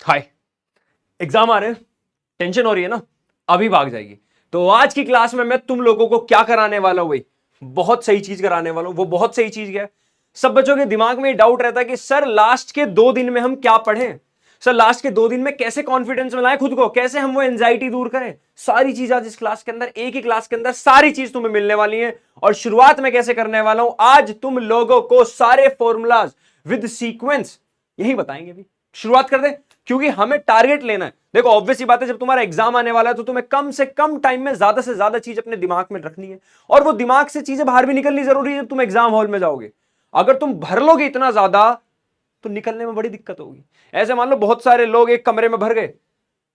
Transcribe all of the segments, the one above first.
हाय, exam आ रहे हैं, tension हो रही है ना? अभी भाग जाएगी। तो आज की क्लास में मैं तुम लोगों को क्या कराने वाला हूं भाई? बहुत सही चीज कराने वाला हूं। वो बहुत सही चीज क्या है? सब बच्चों के दिमाग में डाउट रहता है कि सर लास्ट के 2 दिन में हम क्या पढ़ें, सर लास्ट के 2 दिन में कैसे कॉन्फिडेंस में लाएं खुद को, कैसे हम वो एंजाइटी दूर करें। सारी चीज आज इस क्लास के अंदर, एक ही क्लास के अंदर सारी चीज तुम्हें मिलने वाली है। और शुरुआत में कैसे करने वाला हूं, आज तुम लोगों को सारे फॉर्मूलाज विद सीक्वेंस यही बताएंगे भी। शुरुआत कर दे, क्योंकि हमें टारगेट लेना है। देखो ऑब्वियस ही बात है, जब तुम्हारा एग्जाम आने वाला है तो तुम्हें कम से कम टाइम में ज्यादा से ज्यादा चीज अपने दिमाग में रखनी है, और वो दिमाग से चीजें बाहर भी निकलनी जरूरी है जब तुम एग्जाम हॉल में जाओगे। अगर तुम भर लोगे इतना ज्यादा तो निकलने में बड़ी दिक्कत होगी। ऐसे मान लो बहुत सारे लोग एक कमरे में भर गए,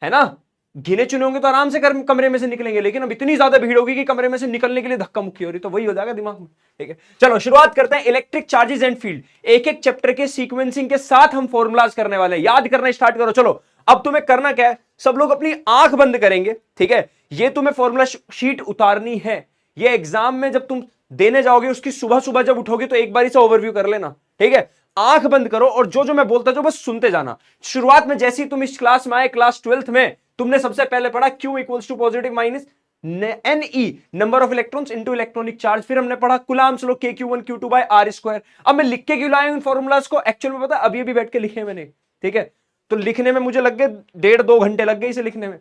है ना, गिने चुने होंगे तो आराम से कमरे में से निकलेंगे, लेकिन अब इतनी ज्यादा भीड़ होगी कि कमरे में से निकलने के लिए धक्का मुक्की हो रही, तो वही हो जाएगा दिमाग में। ठीक है, चलो शुरुआत करते हैं। इलेक्ट्रिक चार्जेस एंड फील्ड, एक एक चैप्टर के सीक्वेंसिंग के साथ हम फॉर्मुलाज करने वाले हैं। याद करना स्टार्ट करो। चलो अब तुम्हें करना क्या है, सब लोग अपनी आंख बंद करेंगे। ठीक है, ये तुम्हें फॉर्मूला शीट उतारनी है। ये एग्जाम में जब तुम देने जाओगे उसकी सुबह सुबह जब उठोगे तो एक बार इसे ओवरव्यू कर लेना। ठीक है, आंख बंद करो और जो जो मैं बोलता जो बस सुनते जाना। शुरुआत में जैसे ही तुम इस क्लास में आए, क्लास 12th में, तुमने सबसे पहले पढ़ा Q equals to positive minus NE number of electrons into electronic charge. फिर हमने पढ़ा Coulomb's law KQ1 Q2 by R square. अब मैं लिख के क्यों लाया इन फॉर्मूलाज को, एक्चुअल में पता है अभी बैठ के लिखे मैंने। ठीक है, तो लिखने में मुझे लग गए 1.5-2 घंटे लग गए इसे लिखने में।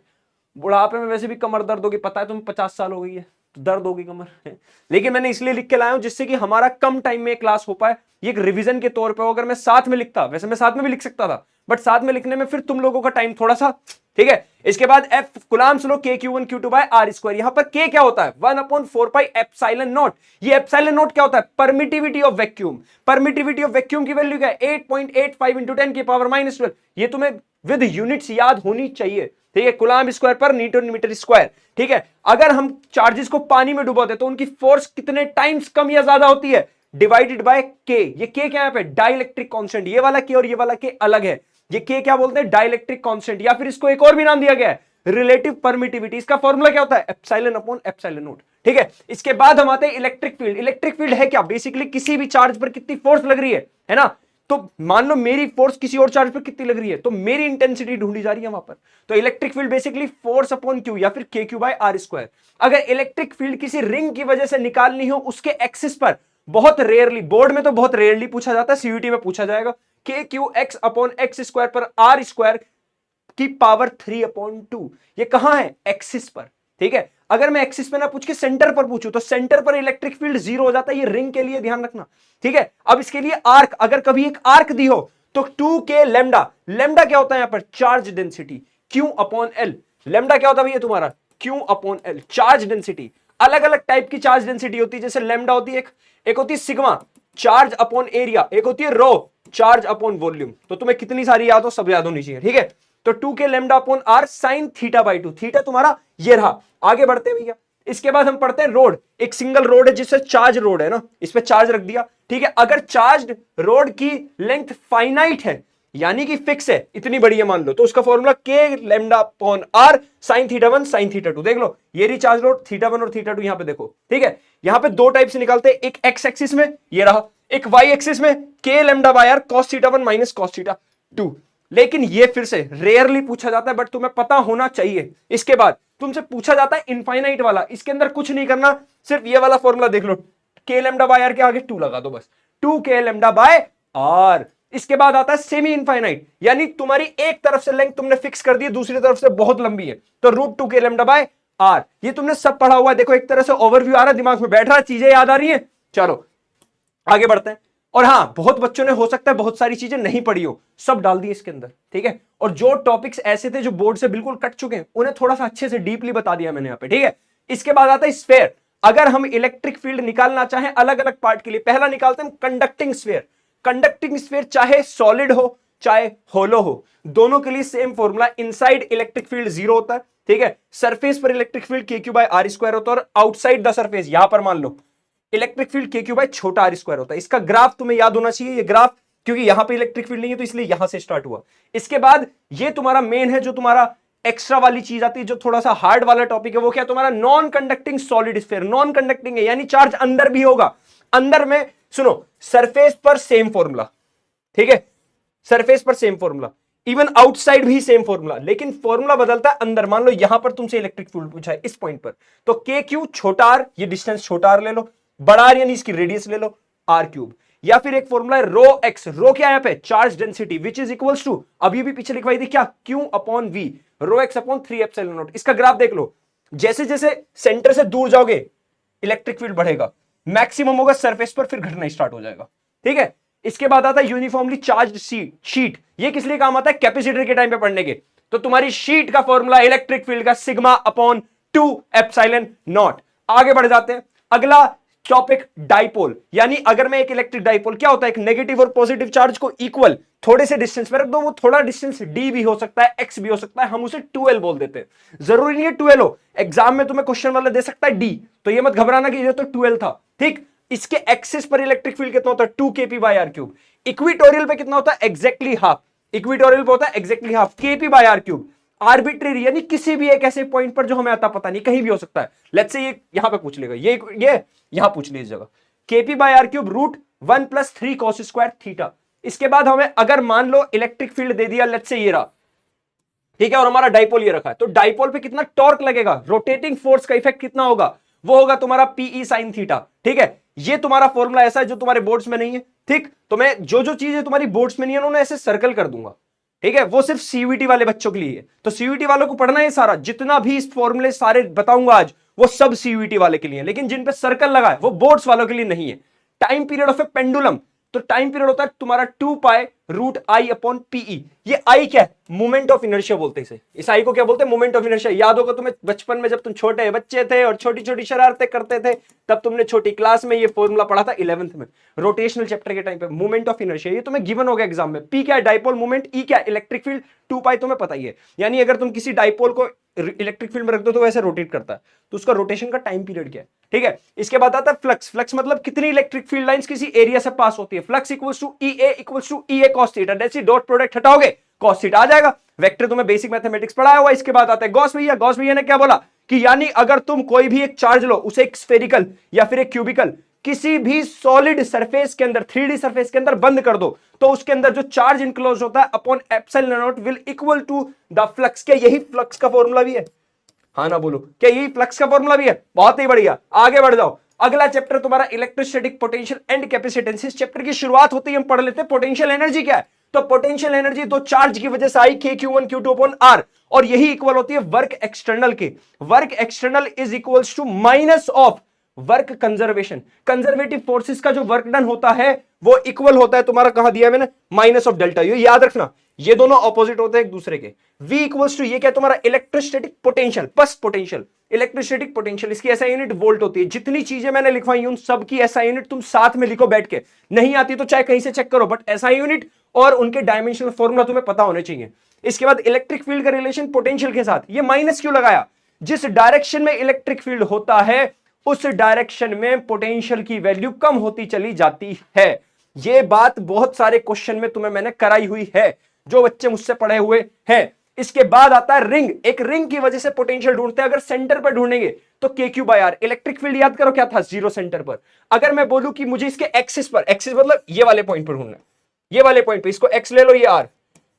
बुढ़ापे में वैसे भी कमर दर्द होगी, पता है तुम्हें 50 साल हो गई है तो दर्द होगी कमर। लेकिन मैंने इसलिए लिख के लाया हूं जिससे कि हमारा कम टाइम में क्लास हो पाए। ये एक रिवीजन के तौर पे, अगर मैं साथ में लिखता, वैसे मैं साथ में भी लिख सकता था, बट साथ में लिखने में फिर तुम लोगों का टाइम थोड़ा सा। ठीक है, इसके बाद F Coulomb's law KQ1 Q2 by R square. यहां पर K क्या होता है, 1/4 पाई एप्सिलॉन नॉट। ये एप्सिलॉन नॉट क्या होता है, permittivity of vacuum. Permittivity of vacuum की वैल्यू क्या है, 8.85 इंटू 10 की पावर -12। ये तुम्हें विद यूनिट्स याद होनी चाहिए। ठीक है, कूलम्ब स्क्वायर पर न्यूटन मीटर स्क्वायर। ठीक है, अगर हम चार्जेस को पानी में डुबोते तो उनकी फोर्स कितने टाइम्स कम या ज्यादा होती है, डिवाइडेड बाय के। ये के क्या है पे, डाइलेक्ट्रिक कांस्टेंट। ये वाला के और ये वाला के अलग है। ये के क्या बोलते हैं, डाइलेक्ट्रिक कांस्टेंट, या फिर इसको एक और भी नाम दिया गया है, रिलेटिव परमिटिविटी। इसका फॉर्मूला क्या होता है, एप्सिलॉन अपॉन एप्सिलॉन नॉट। ठीक है, इसके बाद हम आते हैं इलेक्ट्रिक फील्ड। इलेक्ट्रिक फील्ड है क्या, बेसिकली किसी भी चार्ज पर कितनी फोर्स लग रही है ना। तो मान लो मेरी फोर्स किसी और चार्ज पर कितनी लग रही है, तो मेरी इंटेंसिटी ढूंढी जा रही है वहां पर। तो electric field basically force upon Q या फिर KQ बाय R स्क्वायर। अगर इलेक्ट्रिक फील्ड किसी रिंग की वजह से निकालनी हो उसके एक्सिस पर, बहुत रेयरली, बोर्ड में तो बहुत रेयरली पूछा जाता है, CUT में पूछा जाएगा, KQX अपॉन एक्स स्क्वायर पर R स्क्वायर की पावर 3/2। ये कहां है, एक्सिस पर। ठीक है, अगर मैं एक्सिस पे ना पूछ के सेंटर पर पूछूं तो सेंटर पर इलेक्ट्रिक फील्ड 0 हो जाता है। ये रिंग के लिए ध्यान रखना। ठीक है, अब इसके लिए आर्क, अगर कभी एक आर्क दी हो तो 2K लैम्डा। लैम्डा क्या होता है यहां पर, charge density, Q upon L। Lambda क्या होता है भैया तुम्हारा, Q upon L, charge density. अलग अलग टाइप की चार्ज डेंसिटी होती है, जैसे लैम्डा होती है एक होती है सिग्मा, चार्ज अपॉन एरिया, एक होती है रो, चार्ज अपॉन वॉल्यूम। तो तुम्हें कितनी सारी याद हो, सब याद होनी चाहिए। ठीक है, तो 2K lambda upon R sine theta by 2। Theta तुम्हारा ये रहा। आगे बढ़ते हैं भैया, इसके बाद हम पढ़ते हैं रोड। एक सिंगल रोड है जिससे चार्ज रोड है ना, इस पे चार्ज रख दिया। ठीक है, अगर चार्ज रोड की लेंथ फाइनाइट है यानी कि फिक्स है, इतनी बड़ी है मान लो, तो उसका formula K lambda upon R sine theta 1 sine theta 2। देख लो ये रही चार्ज रोड, थीटा 1 और थीटा 2 यहां पे देखो। ठीक है, यहां पे दो टाइप से निकालते हैं, एक एक्स एक्सिस में ये रहा, एक वाई एक्सिस में K lambda by R cos theta 1 minus cos theta 2। लेकिन ये फिर से रेयरली पूछा जाता है, बट तुम्हें पता होना चाहिए। इसके बाद तुमसे पूछा जाता है इनफाइनाइट वाला, इसके अंदर कुछ नहीं करना, सिर्फ ये वाला फॉर्मूला देख लो, K लैम्डा बाय R के आगे 2 लगा दो बस, 2K लैम्डा बाय R। इसके बाद आता है सेमी इनफाइनाइट, यानी तुम्हारी एक तरफ से लेंथ तुमने फिक्स कर दी, दूसरी तरफ से बहुत लंबी है, तो √2K लैम्डा बाय R। ये तुमने सब पढ़ा हुआ है, देखो एक तरह से ओवरव्यू आ रहा है, दिमाग में बैठ रहा है, चीजें याद आ रही हैं। चलो आगे बढ़ते हैं। और हां, बहुत बच्चों ने हो सकता है बहुत सारी चीजें नहीं पढ़ी हो, सब डाल दी इसके अंदर। ठीक है, और जो टॉपिक्स ऐसे थे जो बोर्ड से बिल्कुल कट चुके हैं, उन्हें थोड़ा सा अच्छे से डीपली बता दिया मैंने यहां पे। ठीक है, इसके बाद आता है स्फेयर। अगर हम इलेक्ट्रिक फील्ड निकालना चाहें अलग अलग पार्ट के लिए, पहला निकालते हैं कंडक्टिंग स्फेयर। कंडक्टिंग स्फेयर चाहे सॉलिड हो चाहे होलो हो, दोनों के लिए same formula, inside electric field 0 होता है। ठीक है, सरफेस पर electric field KQ by R square होता है, और आउटसाइड द सरफेस यहां पर मान लो इलेक्ट्रिक फील्ड KQ बाय छोटा R स्क्वायर होता है। इसका ग्राफ तुम्हें याद होना चाहिए, ये ग्राफ, क्योंकि यहां पे इलेक्ट्रिक फील्ड नहीं है तो इसलिए यहां से स्टार्ट हुआ। इसके बाद ये तुम्हारा मेन है, जो तुम्हारा एक्स्ट्रा वाली चीज आती है, जो थोड़ा सा हार्ड वाला टॉपिक है, वो क्या तुम्हारा non conducting solid sphere. Non conducting है यानी चार्ज अंदर भी होगा। अंदर में सुनो, सरफेस पर सेम फॉर्मूला, ठीक है, सरफेस पर सेम फॉर्मूला, इवन आउटसाइड भी सेम फॉर्मूला, लेकिन फॉर्मूला बदलता है अंदर। मान लो यहां पर तुमसे इलेक्ट्रिक फील्ड पूछा है इस पॉइंट पर, तो के क्यू छोटा आर, ये डिस्टेंस छोटा आर ले लो, बड़ा आर यानी इसकी रेडियस ले लो आर क्यूब। या फिर एक फॉर्मूला है रो एक्स, रो क्या है यहां पे, charge density, which is equals to, अब ये भी पीछे लिखवाई थी क्या, Q upon V, rho X upon 3 epsilon naught. इसका ग्राफ देख लो, जैसे जैसे सेंटर से दूर जाओगे इलेक्ट्रिक फील्ड बढ़ेगा, मैक्सिमम होगा सरफेस पर, फिर घटना स्टार्ट हो जाएगा। ठीक है, इसके बाद आता है यूनिफॉर्मली चार्ज शीट। ये किस लिए काम आता है, कैपेसिटर के टाइम पे पढ़ने के। तो तुम्हारी शीट का फॉर्मूला इलेक्ट्रिक फील्ड का सिग्मा अपॉन 2 एप्सिलॉन नॉट। आगे बढ़ जाते हैं, अगला टॉपिक डाइपोल, यानी अगर मैं एक इलेक्ट्रिक डाइपोल, क्या होता है, एक नेगेटिव और पॉजिटिव चार्ज को इक्वल थोड़े से डिस्टेंस पर रख दो, वो थोड़ा डिस्टेंस डी भी हो सकता है, एक्स भी हो सकता है, हम उसे 2l बोल देते हैं। जरूरी नहीं है 2l हो, एग्जाम में तुम्हें क्वेश्चन वाला दे सकता है डी, तो ये मत घबराना कि ये तो 2l था। ठीक, इसके एक्सिस पर इलेक्ट्रिक फील्ड कितना होता है, 2 kp by R cube. Equatorial पे कितना होता है, एग्जैक्टली हाफ, इक्विटोरियल पे होता है exactly half, kp by R cube. Arbitrary यानी किसी भी एक ऐसे पॉइंट पर जो हमें आता पता नहीं, कहीं भी हो सकता है, लेट्स से ये यहां पे पूछ लेगा, ये यहां पूछ ली इस जगह, kp by R cube root 1 + 3 cos square theta. इसके बाद हमें अगर मान लो इलेक्ट्रिक फील्ड दे दिया, लेट्स से ये रहा, ठीक है, और हमारा डाइपोल ये रखा है, तो डाइपोल पे कितना टॉर्क लगेगा, रोटेटिंग फोर्स का इफेक्ट कितना होगा, वो होगा तुम्हारा पीई साइन थीटा। ठीक है, ये तुम्हारा फॉर्मूला ऐसा है जो तुम्हारे बोर्ड्स में नहीं है। ठीक, तो मैं जो जो चीजें तुम्हारी बोर्ड्स में नहीं है उन्होंने ऐसे सर्कल कर दूंगा। ठीक है, वो सिर्फ सीयूईटी वाले बच्चों के लिए है, तो सीयूईटी वालों को पढ़ना है सारा, जितना भी इस फॉर्मूले सारे बताऊंगा आज, वो सब सीयूईटी वाले के लिए है, लेकिन जिन पे सर्कल लगा है वो बोर्ड्स वालों के लिए नहीं है। Time period of a pendulum, तो टाइम पीरियड होता है तुम्हारा 2 pi root I upon PE. ये आई क्या है, मोमेंट ऑफ इनर्शिया बोलते हैं इसे, इस आई को क्या बोलते हैं, मोमेंट ऑफ इनर्शिया। याद होगा तुम्हें बचपन में जब तुम छोटे बच्चे थे और छोटी छोटी शरारतें करते थे, तब तुमने छोटी क्लास में ये फॉर्मूला पढ़ा था 11th में, रोटेशनल चैप्टर के टाइम पे, मोमेंट ऑफ इनर्शिया। ये तुम्हें गिवन होगा एग्जाम में। पी क्या है, डाइपोल मोमेंट, ई क्या है, इलेक्ट्रिक फील्ड, 2 पाई तुम्हें पता ही है। यानी अगर तुम किसी डाइपोल को इलेक्ट्रिक फील्ड में रख दो तो वैसे रोटेट करता है, तो उसका रोटेशन का टाइम पीरियड क्या है। ठीक है, इसके बाद आता है फ्लक्स। फ्लक्स मतलब कितनी इलेक्ट्रिक फील्ड लाइंस किसी एरिया से पास होती है। Flux equals to EA equals to EA cos theta, जैसे डॉट प्रोडक्ट हटाओगे cos थीटा आ जाएगा। वेक्टर तुम्हें बेसिक मैथमेटिक्स पढ़ाया हुआ। इसके बाद आता है गॉस भैया। गॉस भैया ने क्या बोला कि यानी अगर तुम कोई भी एक चार्ज लो, उसे एक स्फेरिकल या फिर एक क्यूबिकल किसी भी सॉलिड सरफेस के अंदर, 3D सरफेस के अंदर बंद कर दो, तो उसके अंदर जो चार्ज इनक्लोज होता है upon epsilon naught will equal to the flux. क्या यही फ्लक्स का फॉर्मूला भी है, हाँ ना बोलो, क्या यही फ्लक्स का फॉर्मूला भी है। बहुत ही बढ़िया, आगे बढ़ जाओ। अगला चैप्टर तुम्हारा इलेक्ट्रोस्टैटिक पोटेंशियल एंड कैपेसिटेंस। इस चैप्टर की शुरुआत होती है हम पढ़ लेते हैं पोटेंशियल एनर्जी क्या है। तो पोटेंशियल एनर्जी दो चार्ज की वजह से आई, के Q1 Q2 अपॉन आर, और यही इक्वल होती है वर्क एक्सटर्नल के। Work external is equals to minus of work conservation. Conservative forces का जो वर्क डन होता है वो इक्वल होता है तुम्हारा, कहां दिया है मैंने, माइनस ऑफ डेल्टा। ये याद रखना, ये दोनों ऑपोजिट होते हैं एक दूसरे के। V इक्वल्स टू ये क्या तुम्हारा electrostatic potential plus potential, electrostatic potential, इसकी एसआई यूनिट वोल्ट होती है। जितनी चीजें मैंने लिखवाई उन सब की एसआई यूनिट तुम साथ में लिखो बैठ के, नहीं आती तो चाहे कहीं से चेक करो, बट एसआई यूनिट और उनके डायमेंशनल फॉर्मूला तुम्हें पता होने चाहिए। इसके बाद इलेक्ट्रिक फील्ड का रिलेशन पोटेंशियल के साथ, ये माइनस क्यों लगाया, जिस डायरेक्शन में इलेक्ट्रिक फील्ड होता है उस डायरेक्शन में पोटेंशियल की वैल्यू कम होती चली जाती है। ये बात बहुत सारे क्वेश्चन में तुम्हें मैंने कराई हुई है, जो बच्चे मुझसे पढ़े हुए हैं। इसके बाद आता है रिंग। एक रिंग की वजह से पोटेंशियल ढूंढते हैं, अगर सेंटर पर ढूंढेंगे तो KQ by R. Electric field याद करो क्या था, जीरो सेंटर पर। अगर मैं बोलूं कि मुझे इसके एक्सिस पर, एक्सिस मतलब ये वाले पॉइंट पर ढूंढना है, ये वाले पॉइंट पे, इसको x ले लो, ये r,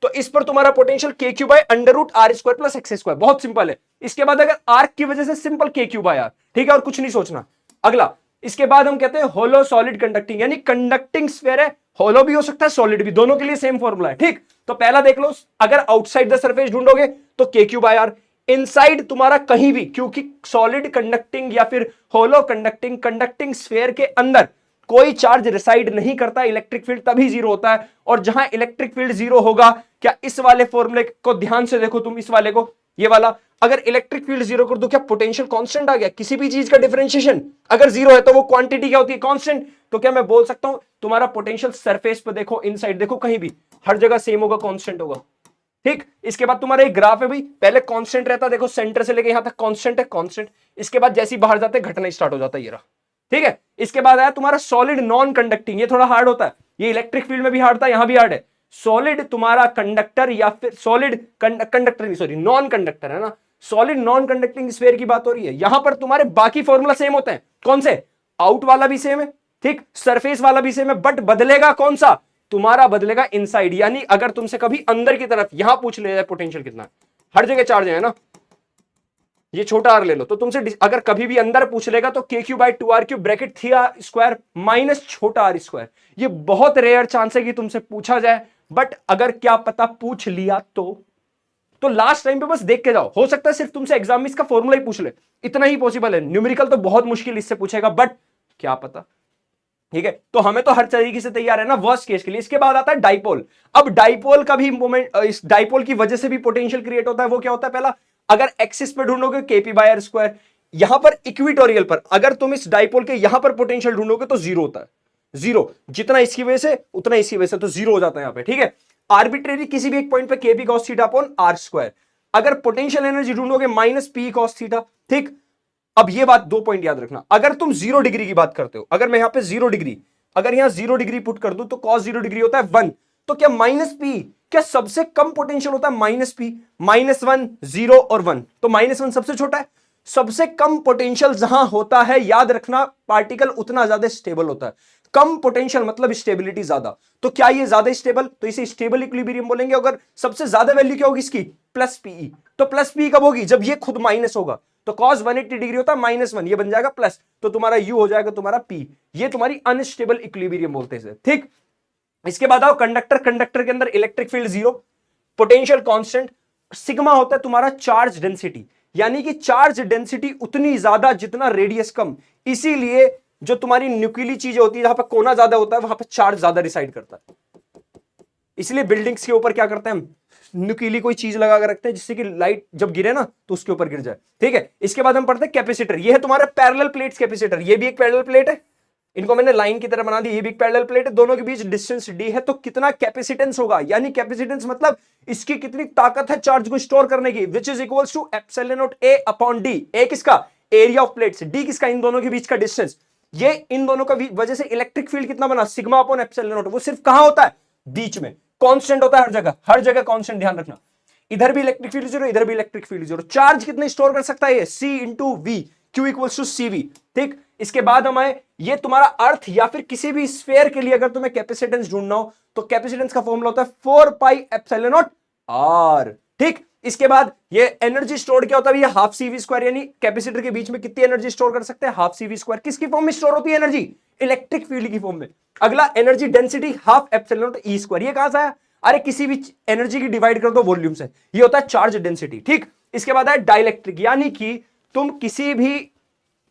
तो इस पर तुम्हारा potential KQ by under root R square plus X square. बहुत सिंपल है। इसके बाद अगर आर्क की वजह से सिंपल KQ बाय आर, ठीक है, और कुछ नहीं सोचना। अगला, इसके बाद हम कहते हैं होलो सॉलिड कंडक्टिंग, यानी कंडक्टिंग स्फीयर है, होलो भी हो सकता है सॉलिड भी, दोनों के लिए सेम फॉर्मूला है। ठीक, तो पहला देख लो, अगर आउटसाइड द सरफेस ढूंढोगे तो KQ बाय आर, इनसाइड तुम्हारा कहीं भी, क्योंकि सॉलिड कंडक्टिंग या फिर होलो कंडक्टिंग, कंडक्टिंग स्फीयर के अंदर कोई चार्ज रिसाइड नहीं करता, इलेक्ट्रिक फील्ड तभी जीरो होता है। और जहां इलेक्ट्रिक फील्ड जीरो होगा, क्या इस वाले फॉर्मूले को ध्यान से देखो तुम, इस वाले को, ये वाला, अगर इलेक्ट्रिक फील्ड जीरो कर दो क्या पोटेंशियल कांस्टेंट आ गया। किसी भी चीज का डिफरेंशिएशन अगर जीरो है तो वो क्वांटिटी क्या होती है, कांस्टेंट। तो क्या मैं बोल सकता हूं तुम्हारा पोटेंशियल सरफेस पे देखो, इनसाइड देखो, कहीं भी हर जगह सेम होगा, कांस्टेंट होगा। ठीक, इसके बाद तुम्हारा एक ग्राफ है भाई, पहले कांस्टेंट रहता, देखो सेंटर से लेके यहां तक कांस्टेंट है, कांस्टेंट। इसके बाद जैसे ही बाहर जाते घटना स्टार्ट हो जाता है, ये रहा। ठीक है, इसके बाद आया तुम्हारा सॉलिड नॉन कंडक्टिंग, ये थोड़ा हार्ड होता है, ये इलेक्ट्रिक फील्ड में भी हार्ड था, यहां भी हार्ड है। सॉलिड तुम्हारा कंडक्टर या फिर सॉलिड कंडक्टर नहीं, सॉरी नॉन कंडक्टर है ना, सॉलिड नॉन कंडक्टिंग स्फीयर की बात हो रही है। यहां पर तुम्हारे बाकी फॉर्मूला सेम होते हैं, कौन से, आउट वाला भी सेम है, ठीक, सरफेस वाला भी सेम है, बट बदलेगा कौन सा, तुम्हारा बदलेगा इनसाइड। यानी अगर तुमसे कभी अंदर की तरफ यहां पूछ ले जाए पोटेंशियल कितना है, हर जगह चार्ज है ना, ये छोटा आर ले लो, तो तुमसे अगर कभी भी अंदर पूछ लेगा तो KQ/2R³ bracket theta square minus छोटा आर स्क्वायर। ये बहुत रेयर चांस है कि तुमसे पूछा जाए, बट अगर क्या पता पूछ लिया तो लास्ट टाइम पे बस देख के जाओ, हो सकता है सिर्फ तुमसे एग्जाम में इसका फॉर्मूला ही पूछ ले, इतना ही पॉसिबल है। न्यूमेरिकल तो बहुत मुश्किल इससे पूछेगा, बट क्या पता, ठीक है। तो हमें तो हर तरीके से तैयार है ना वर्स्ट केस के लिए। इसके बाद आता है डाइपोल। अब डाइपोल का भी मोमेंट, इस डाइपोल की वजह से भी पोटेंशियल क्रिएट होता है। वो क्या होता है, पहला अगर एक्सिस पे ढूंढोगे KP/r², यहां पर इक्विटोरियल पर अगर तुम इस डाइपोल के यहां पर पोटेंशियल ढूंढोगे तो जीरो होता है, जीरो, जितना इसकी वजह से उतना इसकी वजह से, तो जीरो हो जाता है यहां पे, ठीक है। आर्बिट्रेरी किसी भी एक पॉइंट पे KP cos theta upon R², अगर पोटेंशियल एनर्जी ढूंढोगे -P cos थीटा, ठीक। अब ये बात, दो पॉइंट याद रखना, अगर तुम 0 डिग्री की बात करते हो, अगर मैं यहां पे 0 डिग्री, अगर यहां 0 डिग्री पुट कर दूं तो cos 0 डिग्री होता है 1, तो क्या -P, क्या सबसे कम पोटेंशियल होता है -P, -1, 0 और 1, तो -1 सबसे छोटा है। सबसे कम पोटेंशियल जहां होता है, याद रखना, पार्टिकल उतना ज्यादा स्टेबल होता है। कम पोटेंशियल मतलब स्टेबिलिटी ज्यादा, तो क्या ये ज्यादा स्टेबल, तो इसे स्टेबल इक्विलिब्रियम बोलेंगे। अगर सबसे ज्यादा वैल्यू क्या होगी इसकी, +PE, तो +P कब होगी, जब ये खुद माइनस होगा, तो cos 180 डिग्री होता है -1, ये बन जाएगा प्लस, तो तुम्हारा U हो जाएगा तुम्हारा P, ये तुम्हारी अनस्टेबल इक्विलिब्रियम बोलते हैं, ठीक। इसके बाद आओ कंडक्टर। कंडक्टर के अंदर electric field 0, potential constant, sigma होता है तुम्हारा चार्ज डेंसिटी, यानी कि चार्ज डेंसिटी उतनी ज्यादा जितना रेडियस कम। इसीलिए जो तुम्हारी न्यूक्लियरी चीजें होती है, जहां पर कोना ज्यादा होता है, वहां पर चार्ज ज्यादा रिसाइड करता है। इसलिए बिल्डिंग्स के ऊपर क्या करते हैं हम, न्यूक्लियरी कोई चीज लगा कर रखते हैं, जिससे कि लाइट जब गिरे ना तो उसके ऊपर गिर जाए, ठीक है। इसके बाद हम पढ़ते हैं कैपेसिटर। ये है तुम्हारा पैरेलल प्लेट्स कैपेसिटर, ये भी एक पैरेलल प्लेट है, इनको मैंने लाइन की तरह बना दी, ये भी एक पैरेलल प्लेट है, दोनों के बीच डिस्टेंस d है, तो कितना कैपेसिटेंस होगा, यानी कैपेसिटेंस मतलब इसकी कितनी ताकत है चार्ज को स्टोर करने की, which is equals to ε0A upon d। A किसका, एरिया ऑफ प्लेट्स, d किसका, इन दोनों के बीच का डिस्टेंस। ये इन दोनों का वजह से इलेक्ट्रिक फील्ड कितना बना, सिग्मा अपॉन ε0। वो सिर्फ कहां होता है, बीच में, कांस्टेंट होता है हर जगह, हर जगह कांस्टेंट, ध्यान रखना। इधर भी इलेक्ट्रिक फील्ड 0, इधर भी इलेक्ट्रिक फील्ड 0। चार्ज कितने स्टोर कर सकता है ये, C into V, Q equals to CV, ठीक। इसके बाद हम आए, ये तुम्हारा अर्थ या फिर किसी भी स्फेयर के लिए अगर तुम्हें कैपेसिटेंस ढूंढना हो तो कैपेसिटेंस का फॉर्मूला होता है 4πε0r, ठीक। इसके बाद ये एनर्जी स्टोर क्या होता है, ये हाफ CV², यानी कैपेसिटर के बीच में कितनी एनर्जी स्टोर कर सकते हैं, हाफ CV²। किसकी फॉर्म में स्टोर होती है एनर्जी, इलेक्ट्रिक फील्ड की फॉर्म में। अगला एनर्जी डेंसिटी हाफ ε0E², ये कहां से आया, अरे किसी भी एनर्जी की डिवाइड कर दो वॉल्यूम से, ये होता है चार्ज डेंसिटी, ठीक। इसके बाद है डाइलेक्ट्रिक, यानी कि तुम किसी भी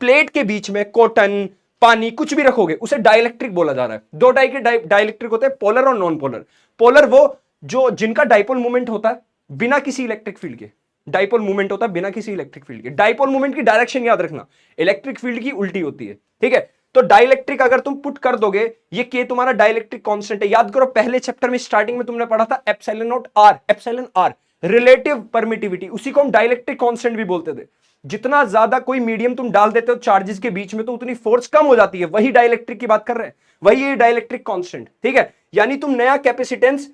प्लेट के बीच में कॉटन, पानी, कुछ भी रखोगे, उसे डाइलेक्ट्रिक बोला जा रहा है। दो टाइप के डाइलेक्ट्रिक होते हैं, पोलर और नॉन पोलर। पोलर वो जो जिनका डाइपोल मूवमेंट होता है बिना किसी इलेक्ट्रिक फील्ड के, डाइपोल मूवमेंट होता है बिना किसी इलेक्ट्रिक फील्ड के। डाइपोल मूवमेंट की डायरेक्शन याद रखना, इलेक्ट्रिक फील्ड की उल्टी होती है, ठीक है। तो डाइलेक्ट्रिक अगर तुम पुट कर दोगे, ये के तुम्हारा डाइलेक्ट्रिक कांस्टेंट है। याद करो पहले चैप्टर में स्टार्टिंग में तुमने पढ़ा था ε0r, रिलेटिव परमिटिविटी, उसी को हम डाइलेक्ट्रिक कांस्टेंट भी बोलते थे। जितना ज्यादा कोई मीडियम तुम डाल देते हो चार्जेस के बीच में तो उतनी फोर्स कम हो जाती है, वही डाइलेक्ट्रिक की बात कर रहे हैं, वही ये डाइलेक्ट्रिक कांस्टेंट, ठीक है। यानी तुम नया कैपेसिटेंस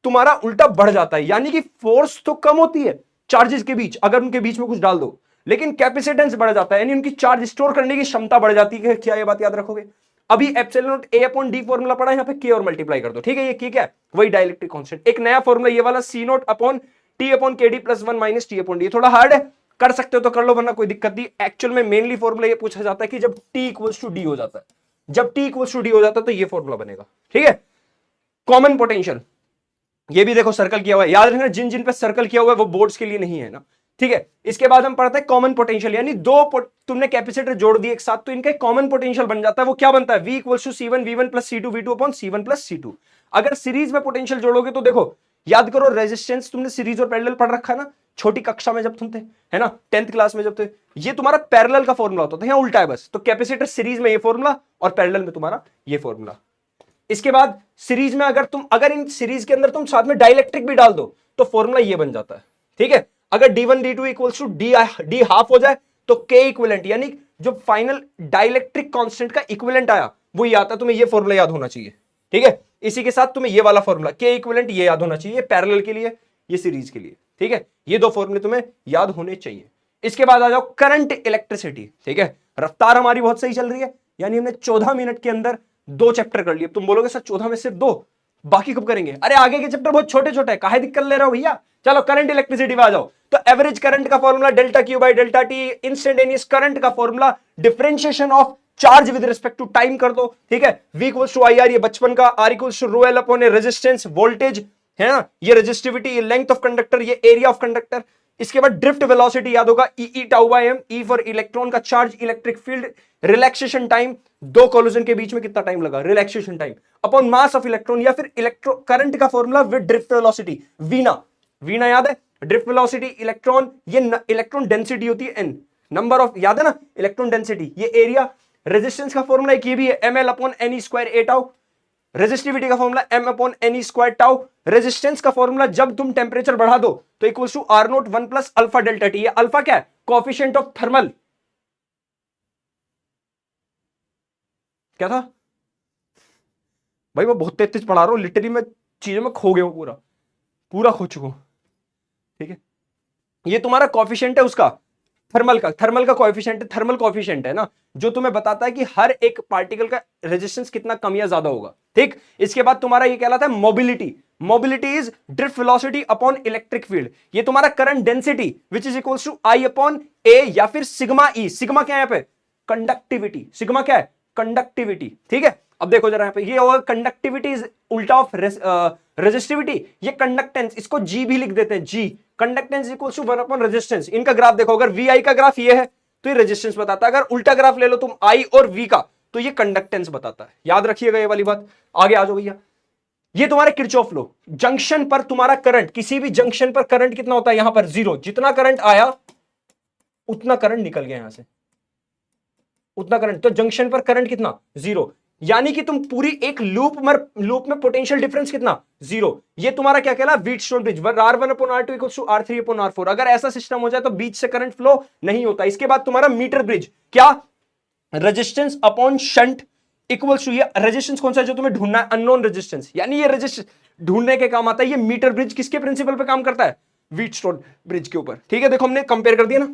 तुम्हारा उल्टा बढ़ जाता है, यानी कि फोर्स तो कम होती है चार्जेस के बीच अगर उनके बीच में कुछ डाल दो, लेकिन कैपेसिटेंस बढ़ जाता है, यानी उनकी चार्ज स्टोर करने की क्षमता बढ़ जाती है। क्या ये बात याद रखोगे, अभी ε0A/d फॉर्मूला पढ़ा, यहां पे k और मल्टीप्लाई कर दो, ठीक है। ये k क्या है, वही डाइलेक्ट्रिक कांस्टेंट। एक नया फॉर्मूला ये वाला C0/T/kd + 1 - T/d, थोड़ा हार्ड है, कर सकते हो तो कर लो, वरना कोई दिक्कत नहीं। एक्चुअल में मेनली फॉर्मूला ये पूछा जाता है कि जब T = d हो जाता है, जब T = d हो जाता है तो ये फॉर्मूला बनेगा, ठीक है। कॉमन पोटेंशियल, ये भी देखो सर्कल किया हुआ है, याद रखना जिन जिन पे सर्कल किया हुआ है वो बोर्ड्स के लिए नहीं है ना, ठीक है। इसके बाद हम पढ़ते हैं कॉमन पोटेंशियल, यानी तुमने कैपेसिटर जोड़ दिए एक साथ तो इनका कॉमन पोटेंशियल बन जाता है। वो क्या बनता है, V = C1 V1 + C2 V2 upon C1 + C2। अगर सीरीज में पोटेंशियल जोड़ोगे तो देखो, याद करो रेजिस्टेंस तुमने सीरीज और पैरेलल पढ़ रखा है ना, छोटी कक्षा में जब तुम थे, है ना, 10th क्लास में जब थे, ये तुम्हारा पैरेलल का फॉर्मूला होता था, यहाँ उल्टा है बस। तो कैपेसिटर सीरीज में ये फॉर्मूला और पैरेलल में तुम्हारा ये फॉर्मूला। इसके बाद सीरीज में अगर इन सीरीज के अंदर तुम साथ में डाइलेक्ट्रिक भी डाल दो तो फॉर्मूला ये बन जाता है, ठीक है। अगर d1 d2 = d हाफ हो जाए तो k इक्विवेलेंट, यानी जो फाइनल डाइलेक्ट्रिक कांस्टेंट का इक्विवेलेंट आया वो ये आता है। तुम्हें ये फॉर्मूला याद होना चाहिए, ठीक है। इसी के साथ तुम्हें ये वाला फॉर्मूला k इक्विवेलेंट ये याद होना चाहिए, पैरेलल के लिए, ये सीरीज के लिए, ठीक है। ये दो फॉर्मूले तुम्हें याद होने चाहिए। इसके बाद आ जाओ करंट इलेक्ट्रिसिटी, ठीक है। रफ्तार हमारी बहुत सही चल रही है, यानी हमने 14 मिनट के अंदर 2 चैप्टर कर लिए। तुम बोलोगे सर 14 में सिर्फ 2, बाकी कब करेंगे? अरे आगे के चैप्टर बहुत छोटे छोटे हैं, काहे दिक्कत ले रहे हो भैया? चलो करंट इलेक्ट्रिसिटी में आ जाओ। तो एवरेज करंट का formula delta Q by delta T, instantaneous current का formula differentiation of charge with respect to time कर दो, ठीक है। V equals to I R, ये बचपन का, R equals to rho L upon A resistance voltage है ना, ये रेजिस्टिविटी, ये लेंथ ऑफ कंडक्टर, ये एरिया ऑफ कंडक्टर। इसके बाद ड्रिफ्ट वेलोसिटी याद होगा, E tau by M, E for electron का charge, electric field, relaxation time, दो कोलिजन के बीच में कितना टाइम लगा, relaxation time, upon mass of electron, या फिर इलेक्ट्रो करंट का फॉर्मूला विद ड्रिफ्ट वेलोसिटी, वीना। वीना याद है, ड्रिफ्ट वेलोसिटी, इलेक्ट्रॉन, ये इलेक्ट्रॉन डेंसिटी होती है एन, नंबर ऑफ, याद है ना, इलेक्ट्रॉन डेंसिटी, ये एरिया। रेजिस्टेंस का फॉर्मूला एक ये भी है, M L upon N E square A tau. Resistivity का formula M upon N E square tau. Resistance का फॉर्मूला जब तुम टेम्परेचर बढ़ा दो तो equals to R naught 1 plus alpha delta T. ये अल्फा क्या है? Coefficient of thermal. क्या था भाई? मैं बहुत तेज पढ़ा रहा हूं, लिटरली मैं चीजों में खो गया हूं, पूरा पूरा खो चुका हूं, ठीक है। ये तुम्हारा कोएफिशिएंट है उसका, थर्मल का कोएफिशिएंट, थर्मल कोएफिशिएंट है ना, जो तुम्हें बताता है कि हर एक पार्टिकल का रेजिस्टेंस कितना कम या ज्यादा होगा, ठीक। इसके बाद तुम्हारा ये कहलाता है mobility. Mobility is drift velocity upon electric field. ये तुम्हारा current density which is equals to I upon A या फिर सिग्मा ई। सिग्मा क्या है यहाँ पे? कंडक्टिविटी। सिग्मा क्या है? कंडक्टिविटी, ठीक है। अब देखो जरा यहाँ पे, ये होगा कंडक्टिविटी इज उल्टा ऑफ रेजिस्टिविटी, ये कंडक्टेंस, इसको जी भी लिख देते हैं, G. Conductance equals to 1 upon resistance. इनका ग्राफ देखो, अगर वी आई का ग्राफ ये है तो ये रेजिस्टेंस बताता है, अगर उल्टा ग्राफ ले लो तुम आई और वी का तो ये कंडक्टेंस बताता है। याद रखिएगा ये वाली बात। आगे आ जाओ भैया, ये तुम्हारे किरचॉफ लॉ। जंक्शन पर तुम्हारा करंट, किसी भी जंक्शन पर करंट कितना होता है? यहां पर 0। जितना करंट आया उतना करंट निकल गया, यहां से उतना करंट, तो जंक्शन पर करंट कितना? 0। यानी कि तुम पूरी एक लूप में पोटेंशियल डिफरेंस कितना? 0। ये तुम्हारा क्या कहला? Wheatstone bridge, R1 upon R2 equals to R3 upon R4। अगर ऐसा सिस्टम हो जाए तो बीच से करंट फ्लो नहीं होता। इसके बाद तुम्हारा मीटर ब्रिज, क्या? Resistance upon shunt equals to, ये रेजिस्टेंस कौन सा है जो तुम्हें ढूंढना है? Unknown resistance. यानी ये रेजिस्टेंस ढूंढने के काम आता है। ये मीटर ब्रिज किसके प्रिंसिपल पे काम करता है? व्हीटस्टोन ब्रिज के ऊपर, ठीक है। देखो हमने कंपेयर कर दिया ना,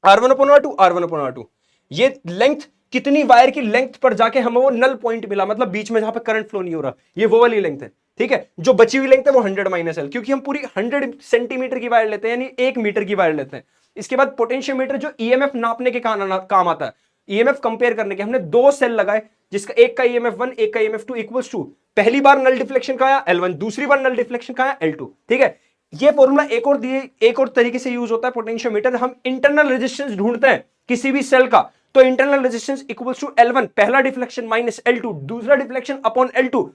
R1 upon R2, R1 upon R2। ये लेंथ कितनी, वायर की लेंथ पर जाके हमें वो नल पॉइंट मिला, मतलब बीच में जहां पे करंट फ्लो नहीं हो रहा, ये वो वाली लेंथ है, ठीक है। जो बची हुई लेंथ है वो 100 माइनस एल, क्योंकि हम पूरी 100 सेंटीमीटर की वायर लेते हैं, यानी 1 मीटर की वायर लेते हैं। इसके बाद पोटेंशियोमीटर जो ईएमएफ नापने के काम आता है, ईएमएफ कंपेयर करने के। हमने 2 सेल लगाए, जिसका एक का ईएमएफ 1, एक का ईएमएफ 2 इक्वल्स टू, पहली बार नल डिफ्लेक्शन का आया L1, दूसरी बार नल डिफ्लेक्शन का आया L2, ठीक है। ये फॉर्मूला एक और तरीके से यूज होता है पोटेंशियोमीटर। हम इंटरनल रेजिस्टेंस ढूंढते हैं किसी भी सेल का, तो internal resistance equals to L1 पहला डिफ्लेक्शन माइनस L2 दूसरा डिफ्लेक्शन अपॉन L2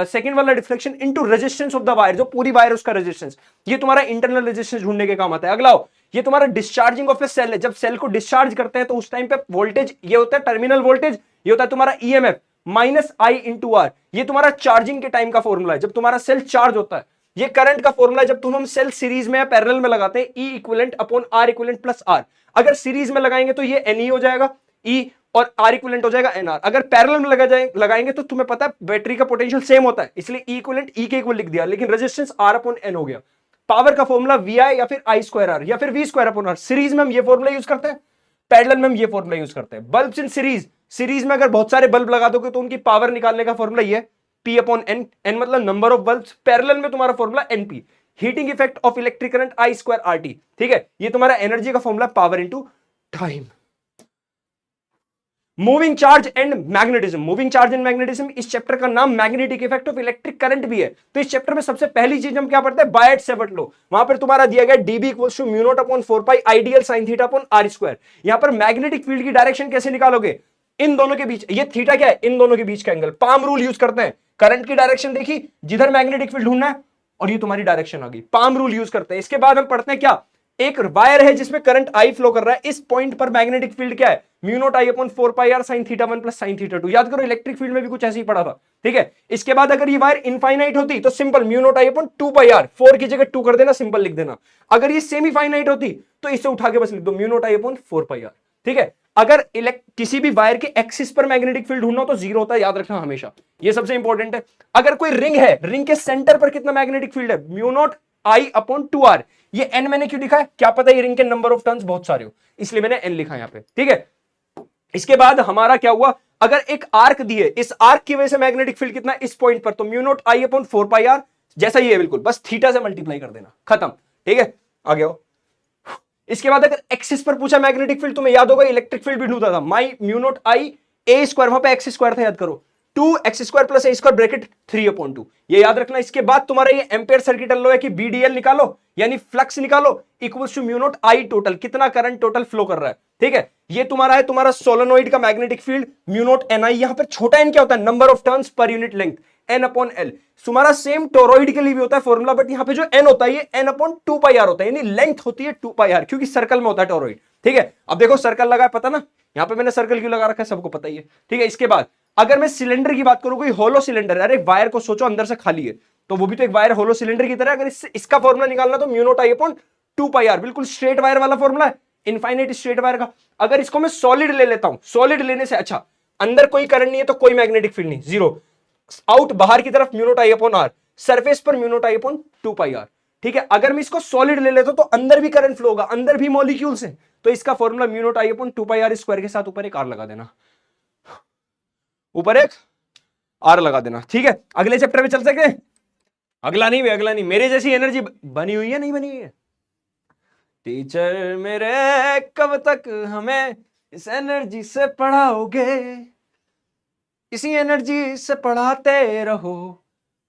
सेकंड वाला deflection into resistance of the wire, जो पूरी वायर उसका रेजिस्टेंस। ये तुम्हारा इंटरनल रेजिस्टेंस ढूंढने के काम आता है। अगला हो, ये तुम्हारा डिस्चार्जिंग ऑफ ए सेल है। जब सेल को डिस्चार्ज करते हैं तो उस टाइम पे वोल्टेज ये होता है टर्मिनल वोल्टेज, ये होता है तुम्हारा EMF minus I into R. ये तुम्हारा चार्जिंग के टाइम का फॉर्मूला है, जब तुम्हारा सेल चार्ज होता है। ये करंट का फॉर्मूला है जब हम सेल सीरीज में या पैरेलल में लगाते हैं, E equivalent upon R equivalent plus R. अगर सीरीज में लगाएंगे तो ये एनई हो जाएगा, ई और आर इक्विवेलेंट हो जाएगा एनआर। अगर पैरेलल में लगाएंगे तो तुम्हें पता है बैटरी का पोटेंशियल सेम होता है, इसलिए ई इक्विवेलेंट ई के इक्वल लिख दिया, लेकिन रेजिस्टेंस आर अपॉन एन हो गया। पावर का फॉर्मूला वी आई या फिर आई स्क्वायर आर या फिर V square upon R. Series में हम ये फॉर्मूला यूज करते हैं, पैरेलल में हम ये फॉर्मूला यूज करते हैं। बल्ब्स इन सीरीज में अगर बहुत सारे बल्ब लगा दोगे तो उनकी पावर निकालने का फॉर्मूला ये है, P अपॉन एन, एन मतलब नंबर ऑफ बल्ब्स। पैरेलल में तुम्हारा formula NP, heating effect of electric current I square R T, ठीक है। ये तुम्हारा एनर्जी का formula power into time. Moving charge and magnetism, moving charge and magnetism, इस chapter का नाम magnetic effect of electric current भी है। तो इस चैप्टर में सबसे पहली चीज हम क्या पढ़ते हैं? Biot Savart law. वहां पर तुम्हारा दिया गया dB equals to mu naught upon 4 pi ideal sin theta upon r square. यहां पर मैग्नेटिक फील्ड की डायरेक्शन कैसे निकालोगे? इन दोनों के बीच, ये थीटा क्या है? इन दोनों के बीच का एंगल। पाम रूल यूज करते हैं, करंट की डायरेक्शन देखी, जिधर मैग्नेटिक फील्ड ढूंढना है और ये तुम्हारी डायरेक्शन आ गई, पाम रूल यूज करते हैं। इसके बाद हम पढ़ते हैं क्या, एक वायर है जिसमें करंट आई फ्लो कर रहा है, इस पॉइंट पर मैग्नेटिक फील्ड क्या है? Mu naught I upon 4 pi R sin theta 1 plus sin theta 2। याद करो इलेक्ट्रिक फील्ड में भी कुछ ऐसे ही पढ़ा था, ठीक है। इसके बाद अगर ये वायर इनफाइनाइट होती तो simple mu naught I upon 2 pi R, 4 की जगह 2 कर देना, सिंपल लिख देना। अगर ये सेमी फाइनाइट होती तो इसे उठा के बस लिख दो mu naught I upon 4 pi R, ठीक है। अगर किसी भी वायर के एक्सिस पर मैग्नेटिक फील्ड ढूंढना हो तो 0 होता है, याद रखना हमेशा, ये सबसे इंपॉर्टेंट है। अगर कोई रिंग है, रिंग के सेंटर पर कितना मैग्नेटिक फील्ड है? Mu naught I upon 2 R. ये n मैंने क्यों लिखा है? क्या पता ये रिंग के नंबर ऑफ टर्न्स बहुत सारे हो, इसलिए मैंने n लिखा है यहां पे, ठीक है। इसके बाद हमारा क्या हुआ, अगर एक आर्क दी है, इस आर्क की वजह से मैग्नेटिक फील्ड कितना इस पॉइंट पर, तो mu naught I upon 4 pi R, जैसा ही है बिल्कुल, बस थीटा से मल्टीप्लाई कर देना, खत्म। ठीक है, आगे आओ। इसके बाद अगर एक्सिस पर पूछा मैग्नेटिक फील्ड, तुम्हें याद होगा इलेक्ट्रिक फील्ड भी ढूंढता था, माई म्यू नॉट आई ए स्क्वायर, वहां पे एक्स स्क्वायर था, याद करो, 2x² प्लस ए स्क्वायर ब्रैकेट 3/2, ये याद रखना। इसके बाद तुम्हारा ये एम्पेयर सर्किट लो है कि बीडीएल निकालो यानी फ्लक्स निकालो, equals to mu naught I total, कितना करंट टोटल फ्लो कर रहा है। ठीक है, ये तुम्हारा है तुम्हारा सोलेनोइड का magnetic field, mu naught N I, यहां पर छोटा एन क्या होता है, नंबर ऑफ टर्न्स पर unit length, n upon L. तुम्हारा सेम टोरॉइड के लिए भी होता है फॉर्मूला, बट यहां पे जो एन होता है ये एन अपॉन 2 पाई आर होता है, यानी लेंथ होती है 2 पाई आर, क्योंकि सर्कल में होता है टोरॉइड। ठीक है, अब देखो सर्कल लगा है, पता ना, यहां पे मैंने सर्कल क्यों लगा रखा है सबको पता ही है। ठीक है, इसके बाद अगर मैं सिलेंडर की बात करूं, कोई होलो सिलेंडर, अरे वायर को सोचो अंदर से खाली है, तो वो भी तो एक वायर होलो सिलेंडर की तरह, अगर इसका फॉर्मूला निकालना तो mu naught I upon 2 pi R, बिल्कुल स्ट्रेट वायर वाला फॉर्मूला है, इनफाइनाइट स्ट्रेट वायर का। अगर इसको मैं सॉलिड ले लेता हूं, सॉलिड लेने से अच्छा, अंदर कोई करंट नहीं है तो कोई मैग्नेटिक फील्ड नहीं, जीरो, आउट बाहर की तरफ mu naught I upon R, surface पर mu naught I upon 2 pi R. ठीक है, अगर मैं इसको सॉलिड ले लेता हूं तो अंदर भी करंट फ्लो होगा, अंदर भी मॉलिक्यूल्स हैं, तो इसका formula mu naught I upon 2 pi R square के साथ ऊपर एक आर लगा देना, ऊपर एक आर लगा देना। ठीक है, अगले चैप्टर में चल सके, अगला नहीं, मेरे जैसी एनर्जी बनी हुई है नहीं बनी हुई है। टीचर मेरे कब तक हमें इस एनर्जी से पढ़ाओगे, इसी एनर्जी से पढ़ाते रहो,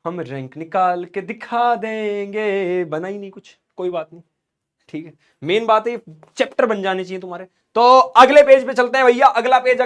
हम रैंक निकाल के दिखा देंगे। बना ही नहीं कुछ, कोई बात नहीं। ठीक है, मेन बात है चैप्टर बन जाने चाहिए तुम्हारे। तो अगले पेज पे चलते हैं भैया, अगला page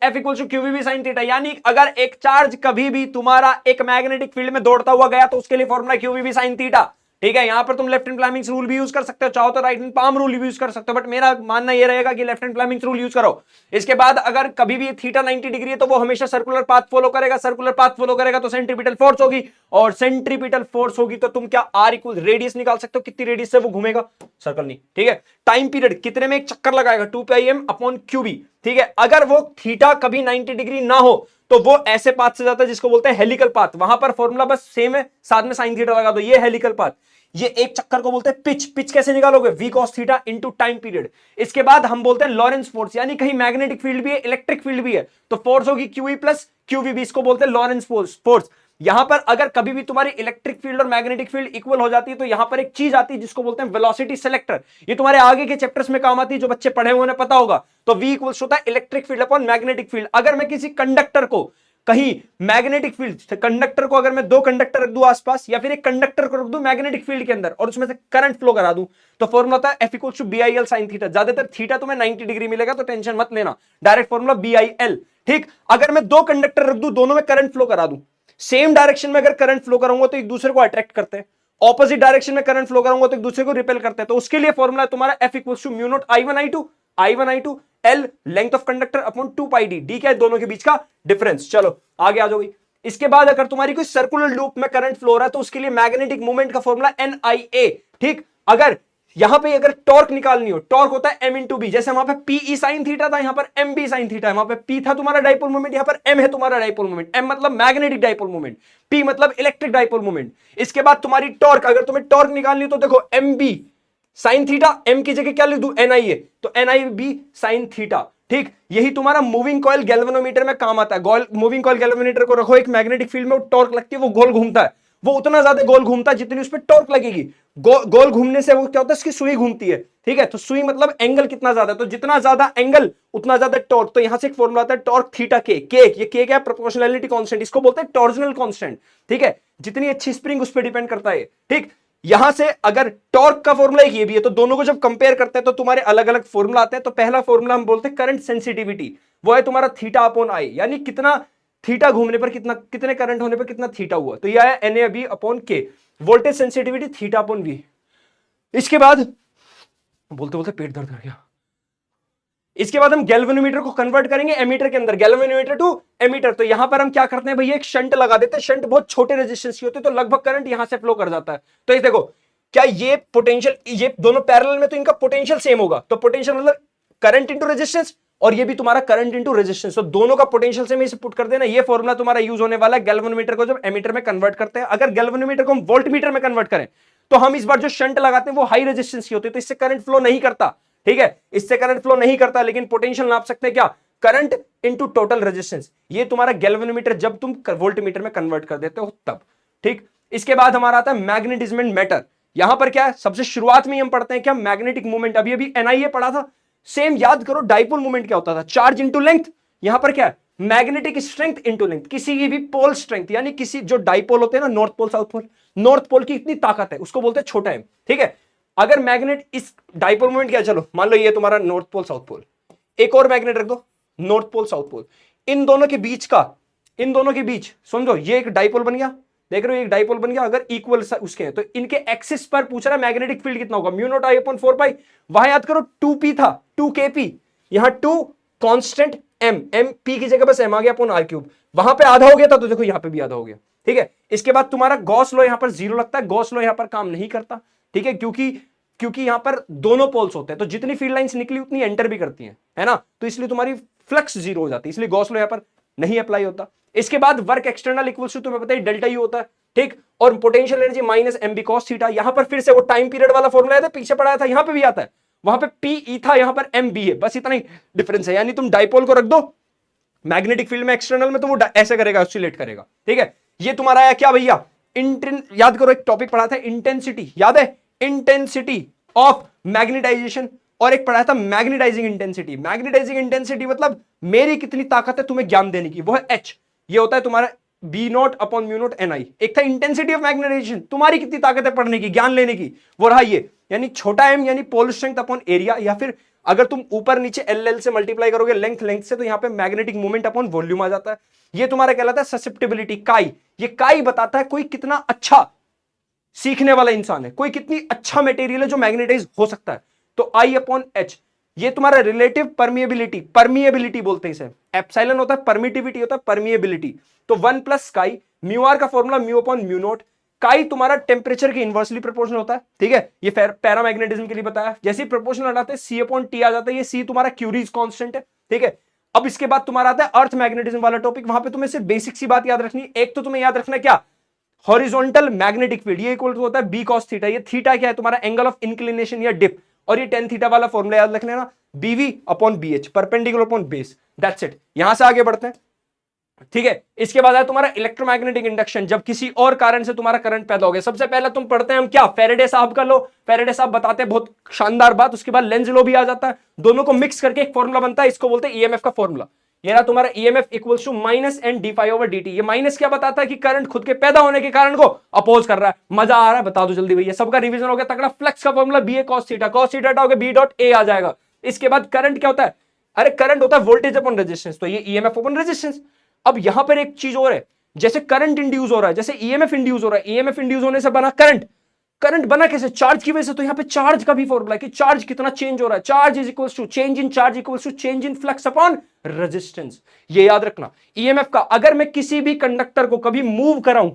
F equal to QVB sin theta, यानी अगर एक चार्ज कभी भी तुम्हारा एक मैग्नेटिक फील्ड में दौड़ता हुआ गया तो उसके लिए फॉर्मूला QVB sin थीटा। ठीक है, यहां पर तुम लेफ्ट हैंड फ्लेमिंग्स रूल भी यूज कर सकते हो, चाहो तो राइट हैंड पाम रूल भी यूज कर सकते हो, बट मेरा मानना यह रहेगा कि left hand Fleming's rule use करो। इसके बाद अगर कभी भी थीटा 90 डिग्री है तो वो हमेशा सर्कुलर पाथ फॉलो करेगा, सर्कुलर पाथ फॉलो करेगा तो सेंट्रीपिटल फोर्स होगी, और सेंट्रीपिटल फोर्स होगी तो तुम क्या आर इक्वल रेडियस निकाल सकते हो, कितनी रेडियस से वो घूमेगा, सर्कल नहीं। ठीक है, टाइम पीरियड कितने में एक चक्कर लगाएगा, 2πm अपॉन QB। ठीक है, अगर वो थीटा कभी 90 डिग्री ना हो तो वो ऐसे पाथ से जाता है जिसको बोलते हैं हेलिकल पाथ, वहां पर फॉर्मूला बस सेम है, साथ में साइन थीटा लगा दो, ये हेलिकल पाथ। ये एक चक्कर को बोलते हैं पिच, पिच कैसे निकालोगे, v cos theta into time period. इसके बाद हम बोलते हैं लॉरेंस फोर्स, यानी कहीं मैग्नेटिक फील्ड भी है इलेक्ट्रिक फील्ड भी है तो फोर्स होगी QE प्लस QVB, इसको बोलते हैं लॉरेंस फोर्स। यहां पर अगर कभी भी तुम्हारी इलेक्ट्रिक फील्ड और मैग्नेटिक फील्ड इक्वल हो जाती है तो यहां पर एक चीज आती है जिसको बोलते हैं वेलोसिटी सेलेक्टर, ये तुम्हारे आगे के चैप्टर्स में काम आती है, जो बच्चे पढ़े हुए उन्हें पता होगा। तो V इक्वल्स होता है electric field upon magnetic field. अगर मैं किसी कंडक्टर को कहीं मैग्नेटिक फील्ड, कंडक्टर को अगर मैं दो कंडक्टर रख दूं आसपास, या फिर एक कंडक्टर को रख दूं मैग्नेटिक फील्ड के अंदर और उसमें से करंट फ्लो करा दूं, तो फॉर्मूला होता है F equals to BIL sin theta. ज्यादातर थीटा तुम्हें 90 डिग्री मिलेगा तो टेंशन मत लेना, डायरेक्ट फॉर्मूला BIL। ठीक, अगर मैं दो कंडक्टर रख दूं, दोनों में करंट फ्लो करा दूं, सेम डायरेक्शन में अगर करंट फ्लो करूंगा तो एक दूसरे को अट्रैक्ट करते हैं, ऑपोजिट डायरेक्शन में करंट फ्लो करूंगा तो एक दूसरे को रिपेल करते हैं, तो उसके लिए फॉर्मूला तुम्हारा F equals to mu naught I1 I2 L length of conductor upon 2πd, D क्या है दोनों के बीच का डिफरेंस। चलो आगे आ जाओ भाई। इसके बाद अगर तुम्हारी कोई सर्कुलर लूप में करंट फ्लो हो रहा है तो उसके लिए मैग्नेटिक मोमेंट का फॉर्मूला NIA। ठीक, अगर यहां पे अगर टॉर्क निकालनी हो, टॉर्क होता है M इंटू बी, जैसे वहां पे PE sin थीटा था, यहां पर MB sin थीटा है, वहां पे P था तुम्हारा डाइपोल मोमेंट, यहां पर M है तुम्हारा डाइपोल मोमेंट, M मतलब मैग्नेटिक डाइपोल मोमेंट, P मतलब इलेक्ट्रिक डाइपोल मोमेंट। इसके बाद तुम्हारी टॉर्क, अगर तुम्हें टॉर्क निकालनी हो तो देखो MB sin थीटा, M की जगह क्या लिख दूं NIA, तो NIB sin थीटा। ठीक, यही तुम्हारा मूविंग कॉइल गैल्वेनोमीटर में काम आता है। मूविंग कॉइल गैल्वेनोमीटर को रखो एक मैग्नेटिक फील्ड में, वो टॉर्क लगती है, वो गोल घूमता है, वो उतना ज्यादा गोल घूमता है जितनी उस पर टॉर्क लगेगी। गोल घूमने से वो क्या होता है, इसकी सुई घूमती है। ठीक है, तो सुई मतलब एंगल कितना ज्यादा, तो जितना ज्यादा एंगल उतना ज्यादा टॉर्क। तो यहां से एक फॉर्मूला आता है टॉर्क थीटा के, ये के क्या है, प्रोपोर्शनैलिटी कांस्टेंट, इसको बोलते हैं टॉर्जनल कांस्टेंट। ठीक है, जितनी अच्छी स्प्रिंग उस पर डिपेंड करता है। ठीक, यहां से अगर टॉर्क का फॉर्मूला एक ये भी है, तो दोनों को जब कंपेयर करते हैं तो तुम्हारे अलग अलग फॉर्मूला आते हैं। तो पहला फॉर्मूला हम बोलते हैं करंट सेंसिटिविटी, वो है तुम्हारा थीटा अपॉन आई, यानी कितना थीटा घूमने पर कितने करंट होने पर कितना थीटा हुआ, तो यह है NAB upon K. Voltage sensitivity theta upon V. इसके बाद बोलते बोलते पेट दर्द कर गया। इसके बाद हम गैल्वेनोमीटर को कन्वर्ट करेंगे एमीटर के अंदर, गैल्वेनोमीटर टू एमीटर। तो यहां पर हम क्या करते हैं भैया, एक शंट लगा देते हैं। शंट बहुत छोटे रेजिस्टेंस की होती है तो लगभग करंट यहां से फ्लो कर जाता है। तो ये देखो, क्या ये पोटेंशियल, ये दोनों पैरेलल में तो इनका पोटेंशियल सेम होगा, तो पोटेंशियल मतलब करंट इंटू रेजिस्टेंस, और ये भी तुम्हारा करंट इंटू रेजिस्टेंस, तो दोनों का पोटेंशियल सेम इसे पुट कर देना। ये फॉर्मूला तुम्हारा यूज होने वाला है गैल्वेनोमीटर को जब एमीटर में कन्वर्ट करते हैं। अगर गैल्वेनोमीटर को हम वोल्टमीटर में कन्वर्ट करें तो हम इस बार जो शंट लगाते हैं वो हाई रेजिस्टेंस की होती है, तो इससे करंट फ्लो नहीं करता। ठीक है, इससे करंट फ्लो नहीं करता, लेकिन पोटेंशियल नाप सकते हैं क्या, करंट इनटू टोटल रेजिस्टेंस, ये तुम्हारा गैल्वेनोमीटर जब तुम वोल्टमीटर में कन्वर्ट कर देते हो तब। ठीक, इसके बाद हमारा आता है मैग्नेटिज्म एंड मैटर। यहां पर क्या है, सबसे शुरुआत में हम पढ़ते हैं क्या, मैग्नेटिक मूवमेंट। अभी अभी एनआईए पढ़ा था, सेम याद करो। डाइपोल मूवमेंट क्या होता था, चार्ज इंटू लेंथ। यहां पर क्या है, मैग्नेटिक स्ट्रेंथ इंटू लेंथ। किसी की भी पोल स्ट्रेंथ, यानी किसी जो डाइपोल होते हैं ना, north pole south pole, north pole की इतनी ताकत है, उसको बोलते हैं छोटा एम। ठीक है, अगर मैग्नेट इस डाइपोल मूवमेंट क्या, चलो मान लो ये तुम्हारा नॉर्थ पोल साउथ पोल, एक और मैग्नेट रख दो नॉर्थ पोल साउथ पोल, इन दोनों के बीच का, इन दोनों के बीच समझो ये एक डाइपोल बन गया, देख रहे हो एक डाइपोल बन गया। अगर इक्वल उसके हैं तो इनके एक्सिस पर पूछ रहा है मैग्नेटिक फील्ड कितना होगा, म्यू नॉट आई अपॉन 4 पाई। वहां याद करो 2p था, 2kp, यहां 2 कांस्टेंट m, m p की जगह बस m आ गया अपॉन r क्यूब। वहां पे आधा हो गया था तो देखो यहां पे भी आधा हो गया। ठीक है, इसके बाद तुम्हारा गॉस लॉ यहां पर 0 लगता है, गॉस लॉ यहां पर काम नहीं करता। ठीक है, क्योंकि यहां पर दोनों पोल्स होते हैं, तो जितनी फील्ड लाइंस निकली उतनी एंटर भी करती हैं, है ना, तो इसलिए तुम्हारी फ्लक्स 0 हो जाती है, इसलिए गॉस लॉ यहां पर नहीं अप्लाई होता। इसके बाद वर्क एक्सटर्नल इक्वल्स टू तुम्हें पता है डेल्टा यू होता है। ठीक, और potential energy minus M B cos theta. यहां पर फिर से वो टाइम पीरियड वाला फॉर्मूला है, पीछे पढ़ाया था, यहां पे भी आता है। वहां पे पी ई था, यहां पर एम बी है, बस इतना ही डिफरेंस है। यानी तुम डाइपोल को रख दो मैग्नेटिक फील्ड में एक्सटर्नल में, तो वो ऐसे करेगा, ऑसिलेट करेगा। ठीक है, ये तुम्हारा आया क्या भैया, याद करो एक टॉपिक पढ़ा था इंटेंसिटी, याद है, इंटेंसिटी ऑफ मैग्नेटाइजेशन, और एक पढ़ा था मैग्नेटाइजिंग इंटेंसिटी। मैग्नेटाइजिंग इंटेंसिटी मतलब मेरी कितनी ताकत है तुम्हें ज्ञान देने की, वो है एच। ये होता है तुम्हारा B naught upon mu naught N I. एक था इंटेंसिटी ऑफ मैग्नेटाइजेशन, तुम्हारी कितनी ताकत है पढ़ने की, ज्ञान लेने की, वो रहा ये, यानी छोटा एम यानी पोल स्ट्रेंथ अपॉन एरिया, या फिर अगर तुम ऊपर नीचे एल एल से मल्टीप्लाई करोगे लेंथ से, तो यहां पे मैग्नेटिक मूवमेंट अपॉन वॉल्यूम आ जाता है। ये तुम्हारा कहलाता है ससेप्टिबिलिटी, काई। ये काई बताता है कोई कितना अच्छा सीखने वाला इंसान है, कोई कितनी अच्छा मटेरियल है जो मैग्नेटाइज हो सकता है। तो आई अपॉन एच, ये तुम्हारा रिलेटिव परमिएबिलिटी, परमिएबिलिटी बोलते हैं इसे। एप्सिलॉन होता है परमिटिविटी, होता है परमिएबिलिटी। तो 1 प्लस काई, म्यू आर का formula mu upon mu naught. काई तुम्हारा टेम्परेचर के इनवर्सली प्रोपोर्शनल होता है। ठीक है, ये पैरामैग्नेटिज्म के लिए बताया। जैसे प्रोपोर्शनल हटाते हैं सी अपॉन टी आ जाता है, ये सी तुम्हारा क्यूरीज कांस्टेंट है। ठीक है, अब इसके बाद तुम्हारा आता है अर्थ मैग्नेटिज्म वाला टॉपिक। वहां पे तुम्हें सिर्फ बेसिक सी बात याद रखनी, एक तो तुम्हें याद रखना क्या, हॉरिजॉन्टल मैग्नेटिक फील्ड, ये इक्वल टू होता है बी कॉस थीटा। ये थीटा क्या है, तुम्हारा एंगल ऑफ इंक्लिनेशन या डिप, और ये टेन थीटा वाला फॉर्मूला याद रख लेना, BV upon B H, perpendicular upon base, that's it. यहां से आगे बढ़ते हैं। ठीक है, इसके बाद है तुम्हारा इलेक्ट्रोमैग्नेटिक इंडक्शन, जब किसी और कारण से तुम्हारा करंट पैदा हो गया। सबसे पहले तुम पढ़ते हैं हम क्या, फेरेडे साहब का लो। फेरेडे साहब बताते हैं बहुत शानदार बात, उसके बाद लेंज लो भी आ जाता है, दोनों को मिक्स करके एक फॉर्मूला बनता है, इसको बोलते हैं ईएमएफ का फॉर्मूला। ये रहा तुम्हारा EMF equals to minus N D phi over D T. ये माइनस क्या बताता है कि करंट खुद के पैदा होने के कारण को अपोज कर रहा है। मजा आ रहा है, बता दो जल्दी भैया, सबका रिवीजन हो गया तगड़ा। फ्लक्स का formula B A cos theta, cos theta हटाओगे बी डॉट ए आ जाएगा। इसके बाद करंट क्या होता है, अरे करंट होता है वोल्टेज अपॉन रेजिस्टेंस, तो ये ईएमएफ अपॉन रेजिस्टेंस। अब यहां पर एक चीज और है, जैसे करंट इंड्यूस हो रहा है, जैसे ईएमएफ इंड्यूस हो रहा है, ईएमएफ इंड्यूस होने से बना करंट। करंट बना कैसे, चार्ज की वजह से। तो यहां पे चार्ज का भी फॉर्मूला है कि चार्ज कितना चेंज हो रहा है, charge is equals to change in charge equals to change in flux upon resistance. ये याद रखना ईएमएफ का। अगर मैं किसी भी कंडक्टर को कभी मूव कराऊं,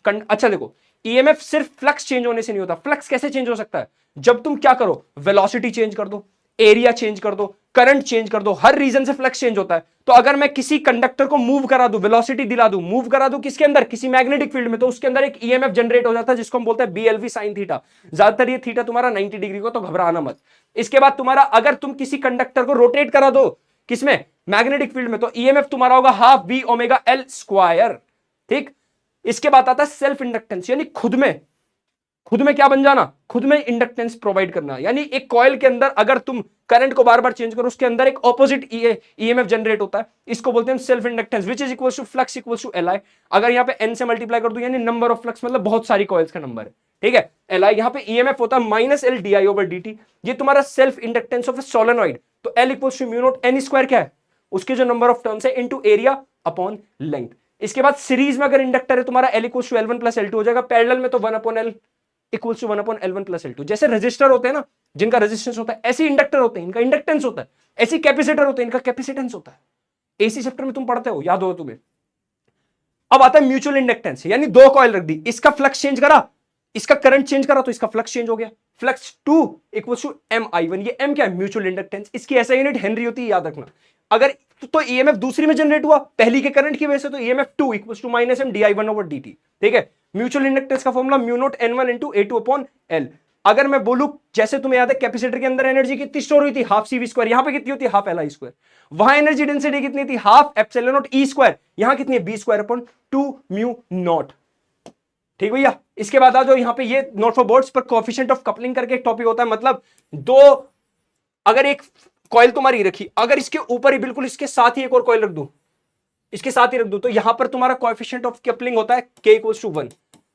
अच्छा देखो, ईएमएफ सिर्फ फ्लक्स चेंज होने से नहीं होता। फ्लक्स कैसे चेंज हो सकता है, जब तुम क्या करो, वेलोसिटी चेंज कर दो, एरिया चेंज कर दो, करंट चेंज कर दो, हर रीजन से फ्लक्स चेंज होता है। तो अगर मैं किसी कंडक्टर को मूव करा दूं, वेलोसिटी दिला दूं, मूव करा दूं किसके अंदर, किसी मैग्नेटिक फील्ड में, तो उसके अंदर एक ईएमएफ जनरेट हो जाता है, जिसको हम बोलते हैं बीएलवी साइन थीटा। ज्यादातर ये थीटा तुम्हारा 90 डिग्री को, तो घबराना मत। इसके बाद तुम्हारा अगर तुम किसी कंडक्टर को रोटेट करा दो किसमें, मैग्नेटिक फील्ड में, तो ईएमएफ तुम्हारा होगा half V omega L square. ठीक, इसके बाद आता है सेल्फ इंडक्टेंस, यानी खुद में क्या बन जाना, खुद में इंडक्टेंस प्रोवाइड करना। यानी एक कॉइल के अंदर अगर तुम करंट को बार बार चेंज करो, उसके अंदर एक ऑपोजिट ईएमएफ जनरेट होता है, इसको बोलते हैं self inductance, which is equals to flux equals to L I. अगर यहाँ पे एन से मल्टीप्लाई कर दो, यानी नंबर ऑफ फ्लक्स, मतलब बहुत सारी कॉइल्स का नंबर है। ठीक है, एल आई, यहाँ पे ईएमएफ होता है minus L D I over D T. ये तुम्हारा self inductance of a solenoid. तो L equals to mu naught N square क्या है, उसके जो नंबर ऑफ टर्न्स है, इनटू एरिया अपॉन लेंथ। इसके बाद सीरीज में अगर इंडक्टर है तुम्हारा, L equals to L one plus L two हो जाएगा। पैरेलल में तो 1 upon L equals to 1 upon L1 plus L2। जैसे रेजिस्टर होते हैं ना, जिनका रेजिस्टेंस होता है, ऐसे इंडक्टर होते हैं, इनका इंडक्टेंस होता है। ऐसे कैपेसिटर होते हैं, इनका कैपेसिटेंस होता है। एसी चैप्टर में तुम पढ़ते हो, याद होगा तुम्हें। अब आता है म्यूचुअल इंडक्टेंस, यानी दो कॉइल रख दी, इसका फ्लक्स चेंज करा, इसका करंट चेंज करा, तो इसका फ्लक्स चेंज हो गया। Flux 2 equals to MI1। ये M क्या है, म्यूचुअल इंडक्टेंस। इसकी ऐसा यूनिट हेनरी होती है, याद रखना। अगर तो ईएमएफ दूसरी में जनरेट हुआ पहली के करंट की वजह से, तो EMF 2 equals to minus M di1 over dt। ठीक है, म्यूचुअल इंडक्टेंस का formula mu naught N1 into A2 upon L। अगर मैं बोलूं जैसे तुम्हें याद है कैपेसिटर के अंदर एनर्जी कितनी स्टोर हुई थी, हाफ सी वी स्क्वायर, यहां पे कितनी होती है, हाफ एल आई स्क्वायर। वहां एनर्जी डेंसिटी कितनी थी, half epsilon naught E square, यहां कितनी है, B square upon 2 mu naught. ठीक भैया, इसके बाद आ जाओ यहां पे, ये नोट फॉर बोर्ड्स पर कोएफिशिएंट ऑफ कपलिंग करके एक टॉपिक होता है, मतलब दो, अगर एक कॉइल तुम्हारी रखी, अगर इसके ऊपर ही बिल्कुल इसके साथ ही एक और कॉइल रख दूं, इसके साथ ही रख दूं, तो यहां पर तुम्हारा कोएफिशिएंट ऑफ कपलिंग होता है k इक्वल्स टू 1।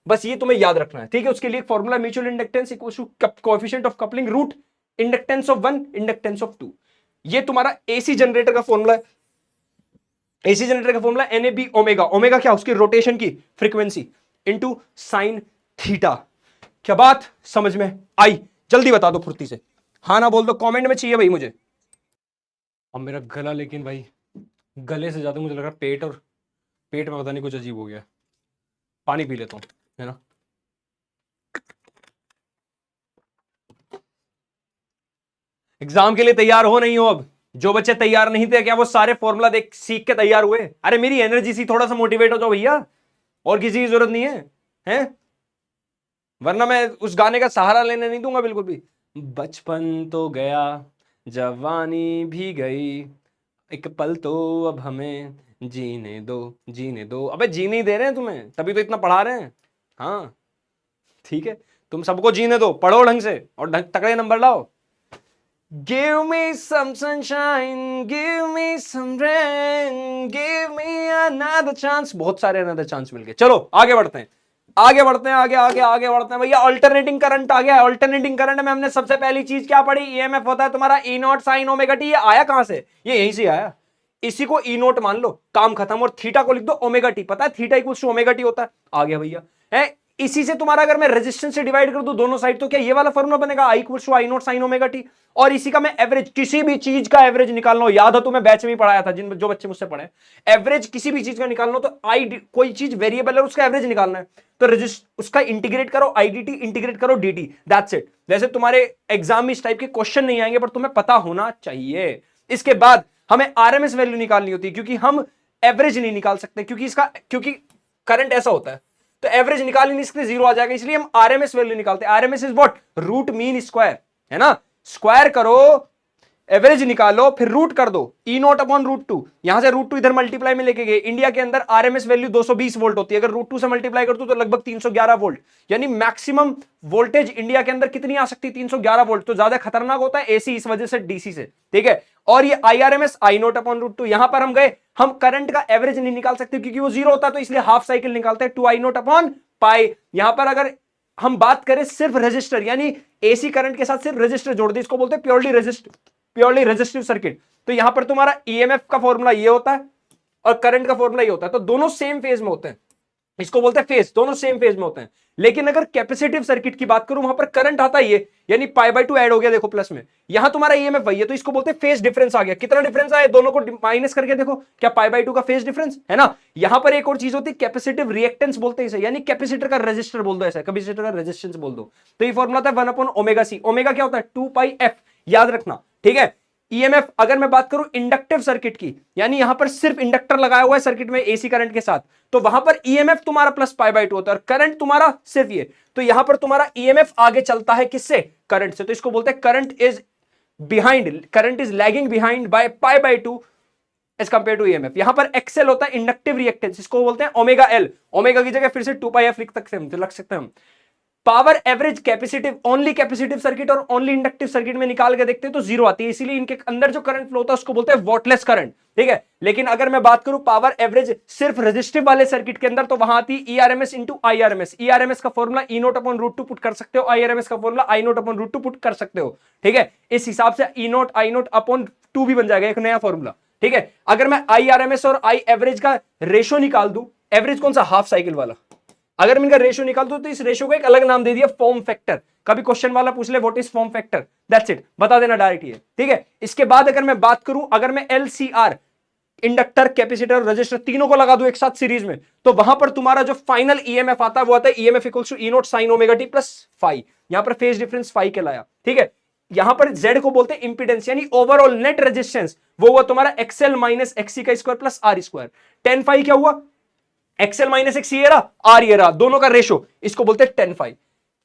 बस ये तुम्हें याद रखना है, ठीक है। उसके लिए formula mutual inductance equals to coefficient of coupling root inductance of 1 inductance of 2। ये तुम्हारा एसी जनरेटर का फॉर्मूला है। एसी जनरेटर का फॉर्मूला NAB ओमेगा, ओमेगा क्या, उसकी रोटेशन की फ्रीक्वेंसी इनटू साइन थीटा। क्या बात समझ में आई? जल्दी बता दो फुर्ती से, हाँ ना बोल दो, कमेंट में चाहिए भाई मुझे। अब मेरा गला, लेकिन भाई गले से ज्यादा मुझे लग रहा है पेट, और पेट में पता नहीं कुछ अजीब हो गया। पानी पी लेता हूं, है ना। एग्जाम के लिए तैयार हो नहीं हो? अब जो बच्चे तैयार नहीं थे, क्या वो सारे फॉर्मूला देख सीख के तैयार हुए? अरे मेरी एनर्जी सी थोड़ा सा मोटिवेट हो जाओ भैया, और किसी की जरूरत नहीं है, हैं? वरना मैं उस गाने का सहारा लेने नहीं दूंगा बिल्कुल भी। बचपन तो गया, जवानी भी गई, एक पल तो अब हमें जीने दो, जीने दो। अबे जीने ही दे रहे हैं तुम्हें, तभी तो इतना पढ़ा रहे हैं। हाँ ठीक है, तुम सबको जीने दो, पढ़ो ढंग से और तगड़े नंबर लाओ। Give me some sunshine, give me some rain, give me another chance। बहुत सारे another chance मिल गए। चलो आगे बढ़ते हैं, आगे बढ़ते हैं, आगे आगे आगे बढ़ते हैं भैया। अल्टरनेटिंग करंट आ गया है। अल्टरनेटिंग करंट में हमने सबसे पहली चीज क्या पढ़ी, ईएमएफ होता है तुम्हारा ई नॉट साइन ओमेगा टी। ये आया कहां से, ये यहीं से आया। इसी को ई नोट मान लो, काम खत्म। और थीटा को लिख दो ओमेगा टी, पता है theta equals to omega T होता है। आ गया भैया, है इसी से तुम्हारा, अगर मैं रेजिस्टेंस से डिवाइड कर दूं दोनों साइड, तो क्या ये वाला फॉर्मूला बनेगा, I equals to I naught sine omega T. और इसी का मैं एवरेज, किसी भी चीज का एवरेज निकालना हो, याद हो तुम्हें बैच में ही पढ़ाया था, जिन जो बच्चे मुझसे पढ़े, एवरेज किसी भी चीज का निकालना हो तो आई, कोई चीज वेरिएबल है उसका एवरेज निकालना है, तो रजिस्ट उसका इंटीग्रेट करो, आईडीटी इंटीग्रेट करो डीटी, दैट्स इट। वैसे तुम्हारे एग्जाम में इस टाइप के क्वेश्चन नहीं आएंगे, पर तुम्हें पता होना चाहिए। इसके बाद हमें आरएमएस वैल्यू निकालनी होती है, क्योंकि हम एवरेज नहीं निकाल सकते, क्योंकि करंट ऐसा होता है, तो एवरेज निकाल ही नहीं सकते, जीरो आ जाएगा। इसलिए हम आरएमएस वैल्यू निकालते हैं। RMS is what, root mean square, है ना। स्क्वायर करो, एवरेज निकालो, फिर रूट कर दो, ई नॉट अपॉन रूट टू। यहां से रूट टू इधर मल्टीप्लाई में लेके गए। इंडिया के अंदर आरएमएस वैल्यू 220 वोल्ट होती है, अगर रूट टू से मल्टीप्लाई कर दो तो लगभग 311 वोल्ट, यानी मैक्सिमम वोल्टेज इंडिया के अंदर कितनी आ सकती है, 311 वोल्ट। तो ज्यादा खतरनाक होता है एसी इस वजह से डीसी से, ठीक है। और ये IRMS I naught upon root two, यहां पर हम गए, हम करंट का एवरेज नहीं निकाल सकते क्योंकि वो जीरो होता है, तो इसलिए हाफ साइकिल निकालते हैं, 2 आई नॉट अपॉन पाई। यहां पर अगर हम बात करें सिर्फ रेजिस्टर, यानी एसी करंट के साथ सिर्फ रेजिस्टर जोड़ दे, इसको बोलते हैं प्योरली रेजिस्टिव सर्किट। तो यहां पर तुम्हारा ईएमएफ का फॉर्मूला ये होता है और करंट का फॉर्मूला ये होता है, तो दोनों सेम फेज में होते हैं, इसको बोलते हैं फेज, दोनों सेम फेज में होते हैं। लेकिन अगर कैपेसिटिव सर्किट की बात करूं, वहां पर करंट आता है ये, यानी पाई बाय 2 ऐड हो गया, देखो प्लस में, यहां तुम्हारा ईएमएफ वही है, तो इसको बोलते हैं फेज डिफरेंस आ गया। कितना डिफरेंस आया, दोनों को माइनस करके देखो, क्या पाई बाय 2 का फेज डिफरेंस है ना। यहां पर एक और चीज होती है कैपेसिटिव रिएक्टेंस बोलते हैं इसे, यानी कैपेसिटर का रेजिस्टर बोल दो, ऐसा कैपेसिटर का रेजिस्टेंस बोल दो। तो ये फॉर्मूला था 1 अपॉन ओमेगा सी। ओमेगा क्या होता है, 2 पाई एफ, याद रखना, ठीक है। ईएमएफ अगर मैं बात करूं इंडक्टिव सर्किट की, यानी यहां पर सिर्फ इंडक्टर लगाया हुआ है सर्किट में एसी करंट के साथ, तो वहां पर ईएमएफ तुम्हारा प्लस पाई बाय 2 होता है और करंट तुम्हारा सिर्फ ये, तो यहां पर तुम्हारा ईएमएफ आगे चलता है किससे, करंट से। तो इसको बोलते हैं current is lagging behind by pi by 2 as compared to EMF. यहां पर एक्सएल होता है इंडक्टिव रिएक्टेंस, इसको बोलते हैं ओमेगा एल। ओमेगा की जगह फिर से 2 पाई एफ लिख सकते हैं हम। Power average capacitive, only capacitive circuit और ओनली इंडक्टिव सर्किट में निकाल के देखते हैं तो जीरो आती है, इसीलिए इनके अंदर जो करंट फ्लो होता है उसको बोलते हैं वॉटलेस करंट, ठीक है। लेकिन अगर मैं बात करूं पावर एवरेज सिर्फ रेजिस्टिव वाले सर्किट के अंदर, तो वहां आती है ईआरएमएस इंटू आईआरएमएस। ईआरएमएस का formula E naught upon root two put कर सकते हो, आईआरएमएस का formula I naught upon root two put कर सकते हो, ठीक है। इस हिसाब से E naught I naught upon 2 भी बन जाएगा, एक नया फॉर्मूला, ठीक है। अगर मैं आईआरएमएस और आई एवरेज का रेशियो निकाल दूं, एवरेज कौन सा, हाफ साइकिल वाला, अगर मैं इनका रेशियो निकाल दूं तो इस रेशियो को एक अलग नाम दे दिया, फॉर्म फैक्टर। कभी क्वेश्चन वाला पूछ ले what is form factor, that's it, बता देना डायरेक्ट ये, ठीक है। इसके बाद अगर मैं बात करूं, अगर मैं एलसीआर इंडक्टर कैपेसिटर और रजिस्टर तीनों को लगा दूं एक साथ सीरीज में, तो वहां पर तुम्हारा जो फाइनल ईएमएफ आता है वो आता है EMF equals to E naught sine omega T plus phi. यहां पर फेज डिफरेंस फाई कहलाया, ठीक है। यहां पर जेड को बोलते हैं इंपीडेंस, यानी ओवरऑल नेट रेजिस्टेंस, वो हुआ तुम्हारा एक्सएल माइनस एक्सी का square plus R square. 10 phi क्या हुआ, एक्सएल माइनस एक्स ये रहा, आर ये रहा, दोनों का रेशो, इसको बोलते हैं 10 फाई।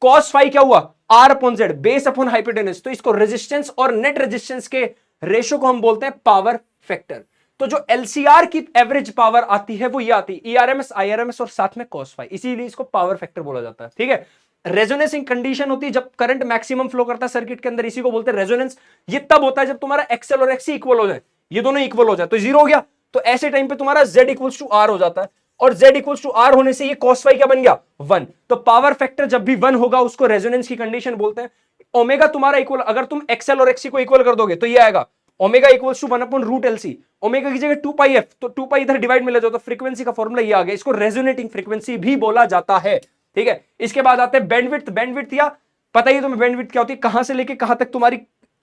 cos फाई क्या हुआ, R upon Z, base upon hypotenuse. तो इसको रेजिस्टेंस और नेट रेजिस्टेंस के रेशो को हम बोलते हैं पावर फैक्टर। तो जो एलसीआर की एवरेज पावर आती है वो ये आती है ईआरएमएस, आईआरएमएस और साथ में cos फाई, इसीलिए इसको पावर फैक्टर बोला जाता है। ठीक है, रेजोनेंसिंग कंडीशन होती है जब करंट मैक्सिमम फ्लो करता है सर्किट के अंदर, इसी को बोलते हैं रेजोनेंस। ये तब होता है जब तुम्हारा एक्सएल और एक्सी इक्वल हो जाए, ये दोनों इक्वल हो जाए तो जीरो हो गया, तो ऐसे टाइम पे तुम्हारा Z इक्वल्स टू आर हो जाता है, और Z इक्वल्स टू आर होने से ये cos फाई क्या बन गया, 1। तो पावर फैक्टर जब भी 1 होगा उसको रेजोनेंस की कंडीशन बोलते हैं। ओमेगा तुम्हारा इक्वल, अगर तुम एक्सएल और एक्सी को इक्वल कर दोगे तो ये आएगा omega equals to 1 upon root LC, omega की जगह 2πf, तो 2π इधर डिवाइड में ले जाओ तो फ्रीक्वेंसी का फॉर्मूला ये आ गया, इसको रेजोनेटिंग फ्रीक्वेंसी भी बोला जाता है। ठीक है, इसके बाद आते हैं बैंडविड्थ। बैंडविड्थ या पता ही तुम्हें बैंडविड्थ क्या होती है, कहां से लेके कहां तक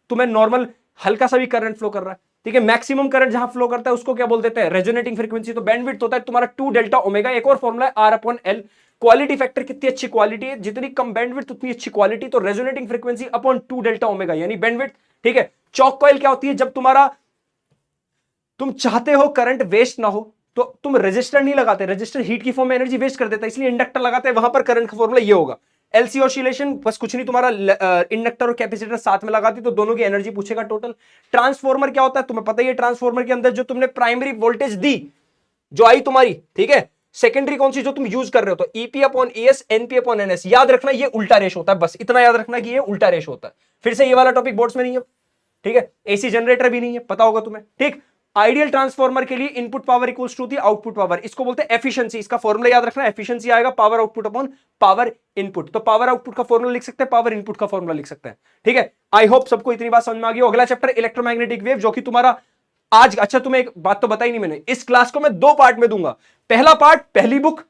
तुम्हें नॉर्मल हल्का सा भी करंट फ्लो कर रहा है, ठीक है, मैक्सिमम करंट जहां फ्लो करता है उसको क्या बोल देते हैं, रेजोनेटिंग फ्रीक्वेंसी। तो बैंडविड्थ होता है तुम्हारा 2 डेल्टा ओमेगा, एक और फॉर्मूला है R upon L। Quality factor कितनी अच्छी क्वालिटी है, जितनी कम बैंडविड्थ उतनी अच्छी क्वालिटी, तो resonating frequency upon 2 delta omega यानी बैंडविड्थ। ठीक है, चॉक कॉइल क्या होती है, जब तुम चाहते हो करंट वेस्ट ना हो तो तुम रेजिस्टर नहीं लगाते, रेजिस्टर हीट की फॉर्म में एनर्जी वेस्ट कर देता है, इसलिए इंडक्टर लगाते हैं, वहां पर करंट का फॉर्मूला ये होगा। एलसी ऑसिलेशन बस कुछ नहीं, तुम्हारा इंडक्टर और कैपेसिटर साथ में लगाती तो दोनों की एनर्जी पूछेगा टोटल। ट्रांसफॉर्मर क्या होता है तुम्हें पता ही है, ट्रांसफॉर्मर के अंदर जो तुमने प्राइमरी वोल्टेज दी जो आई तुम्हारी, ठीक है, सेकेंडरी कौन सी जो तुम यूज कर रहे हो, तो EP upon ES NP upon NS, याद रखना ये उल्टा रेश होता है, बस इतना याद रखना कि ये उल्टा रेश होता है। फिर से ये वाला टॉपिक बोर्ड्स में नहीं है, ठीक है, एसी जनरेटर भी नहीं है, पता होगा तुम्हें। ठीक, आइडियल ट्रांसफॉर्मर के लिए input power equals to the output power, इसको बोलते हैं एफिशिएंसी। इसका फॉर्मूला याद रखना, एफिशिएंसी आएगा power output upon power input. तो पावर आउटपुट का फॉर्मूला लिख सकते हैं, पावर इनपुट का फॉर्मूला लिख सकते हैं। ठीक है, आई होप सबको इतनी बात समझ में आ गई। अगला चैप्टर इलेक्ट्रोमैग्नेटिक वेव, जो कि तुम्हारा आज, अच्छा तुम्हें एक बात तो बताई नहीं मैंने, इस क्लास को मैं 2 पार्ट में दूंगा, पहला पार्ट पहली बुक,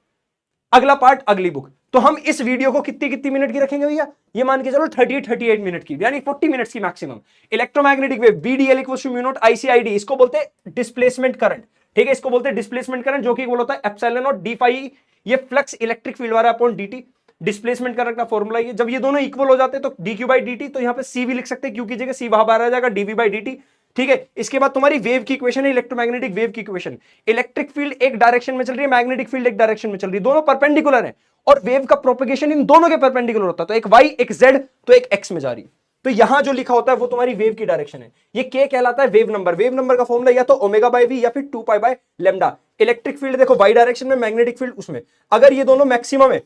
अगला पार्ट अगली बुक। तो हम इस वीडियो को कितनी मिनट की रखेंगे भैया, ये मान के चलो 38 मिनट की, यानी 40 मिनट्स की maximum. Electromagnetic wave BDL equals to mu naught ICID, इसको बोलते हैं डिस्प्लेसमेंट करंट। ठीक है, इसको बोलते हैं डिस्प्लेसमेंट करंट, जो कि होता है एप्सिलॉन नॉट डी फाई, ये फ्लक्स इलेक्ट्रिक फील्ड वाला अपॉन डीटी। डिस्प्लेसमेंट करंट का फॉर्मूला ये, जब ये दोनों इक्वल हो जाते हैं तो D Q by D T, तो यहां पे सी भी लिख सकते हैं, क्यू की जगह सी वहां पर आ जाएगा, डीवी बाई डी टी। ठीक है, इसके बाद तुम्हारी वेव की इक्वेशन है, इलेक्ट्रोमैग्नेटिक वेव की इक्वेशन। इलेक्ट्रिक फील्ड एक डायरेक्शन में चल रही है, मैग्नेटिक फील्ड एक डायरेक्शन में चल रही है, दोनों परपेंडिकुलर है, और वेव का प्रोपेगेशन इन दोनों के परपेंडिकुलर होता है, तो एक वाई एक जेड तो एक एक्स में जा रही है। तो यहां जो लिखा होता है वो तुम्हारी वेव की डायरेक्शन है, ये के कहलाता है वेव नंबर। वेव नंबर का फॉर्मूला या तो ओमेगा बाई वी या फिर 2 पाई लेमडा। इलेक्ट्रिक फील्ड देखो वाई डायरेक्शन में, मैग्नेटिक फील्ड उसमें, अगर ये दोनों मैक्सिमम है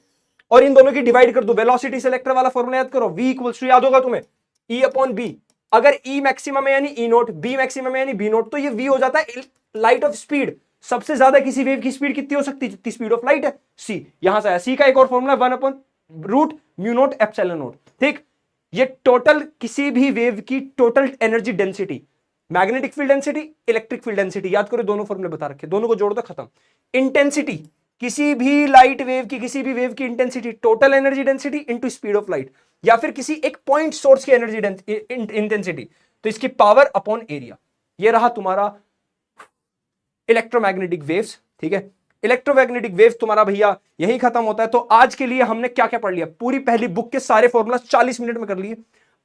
और इन दोनों की डिवाइड कर दो, वेलोसिटी सेलेक्टर वाला फॉर्मूला याद करो, v इक्वल्स टू, याद होगा तुम्हें, E अपॉन बी। अगर E मैक्सिमम है यानी E नोट, B मैक्सिमम है यानी B नोट, तो ये V हो जाता है लाइट ऑफ स्पीड। सबसे ज्यादा किसी वेव की स्पीड कितनी हो सकती है, जितनी स्पीड ऑफ लाइट है, C। यहां से आया C का एक और फॉर्मूला 1 upon root mu naught epsilon naught. ठीक, ये टोटल किसी भी वेव की total energy density, magnetic field density, electric field density, याद करो दोनों फॉर्मूले बता रखे, दोनों को जोड़ दो खत्म। इंटेंसिटी, किसी भी लाइट वेव की, किसी भी वेव की intensity, total energy density into speed of light, या फिर किसी एक पॉइंट सोर्स की एनर्जी इंटेंसिटी, तो इसकी पावर अपॉन एरिया। ये रहा तुम्हारा इलेक्ट्रोमैग्नेटिक वेव्स। ठीक है, इलेक्ट्रोमैग्नेटिक वेव तुम्हारा भैया यही खत्म होता है। तो आज के लिए हमने क्या क्या पढ़ लिया, पूरी पहली बुक के सारे फॉर्मूला 40 मिनट में कर लिए,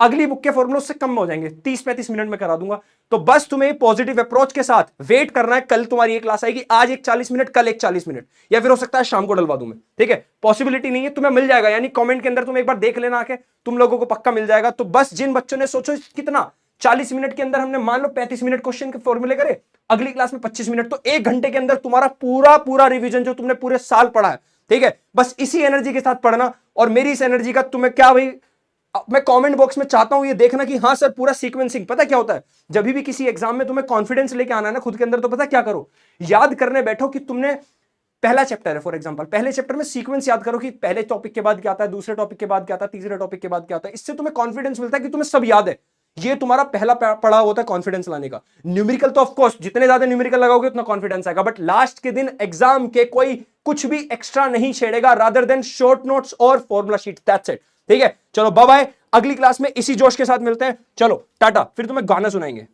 अगली बुक के फॉर्मूला उससे कम हो जाएंगे, 30-35 मिनट में करा दूंगा। तो बस तुम्हें पॉजिटिव अप्रोच के साथ वेट करना है, कल तुम्हारी एक क्लास आएगी, आज एक 40 मिनट, कल एक 40 मिनट, या फिर हो सकता है शाम को डलवा दूं मैं। ठीक है, पॉसिबिलिटी नहीं है, तुम्हें मिल जाएगा, यानी कमेंट के अंदर तुम एक बार देख लेना आके, तुम लोगों को पक्का मिल जाएगा। तो बस जिन बच्चों ने सोचो कितना 40 मिनट के अंदर हमने मान लो 35 मिनट क्वेश्चन के फॉर्मूले करे, अगली क्लास में 25 मिनट, तो 1 घंटे के अंदर तुम्हारा पूरा रिवीजन जो तुमने पूरे साल पढ़ा है। ठीक है, बस इसी एनर्जी के साथ पढ़ना, और मेरी इस एनर्जी का तुम्हें क्या भाई, मैं कमेंट बॉक्स में चाहता हूं ये देखना कि हाँ सर पूरा सीक्वेंसिंग। पता क्या होता है, जब भी किसी एग्जाम में तुम्हें कॉन्फिडेंस लेके आना है ना खुद के अंदर, तो पता क्या करो, याद करने बैठो कि तुमने पहला चैप्टर है फॉर एग्जांपल, पहले चैप्टर में सीक्वेंस याद करो कि पहले टॉपिक के बाद क्या आता है, दूसरे टॉपिक के बाद क्या आता है, तीसरे टॉपिक के बाद क्या आता है। इससे तुम्हें कॉन्फिडेंस मिलता है कि तुम्हें सब याद है। ये तुम्हारा पहला पढ़ा होता है कॉन्फिडेंस लाने का। न्यूमेरिकल तो ऑफ कोर्स जितने ज्यादा न्यूमेरिकल लगाओगे उतना कॉन्फिडेंस आएगा, बट लास्ट के दिन एग्जाम के कोई कुछ भी एक्स्ट्रा नहीं छेड़ेगा रादर देन शॉर्ट नोट्स और फॉर्मूला शीट, दैट्स इट। ठीक है, चलो बाय बाय, अगली क्लास में इसी जोश के साथ मिलते हैं। चलो टाटा, फिर तुम्हें गाना सुनाएंगे।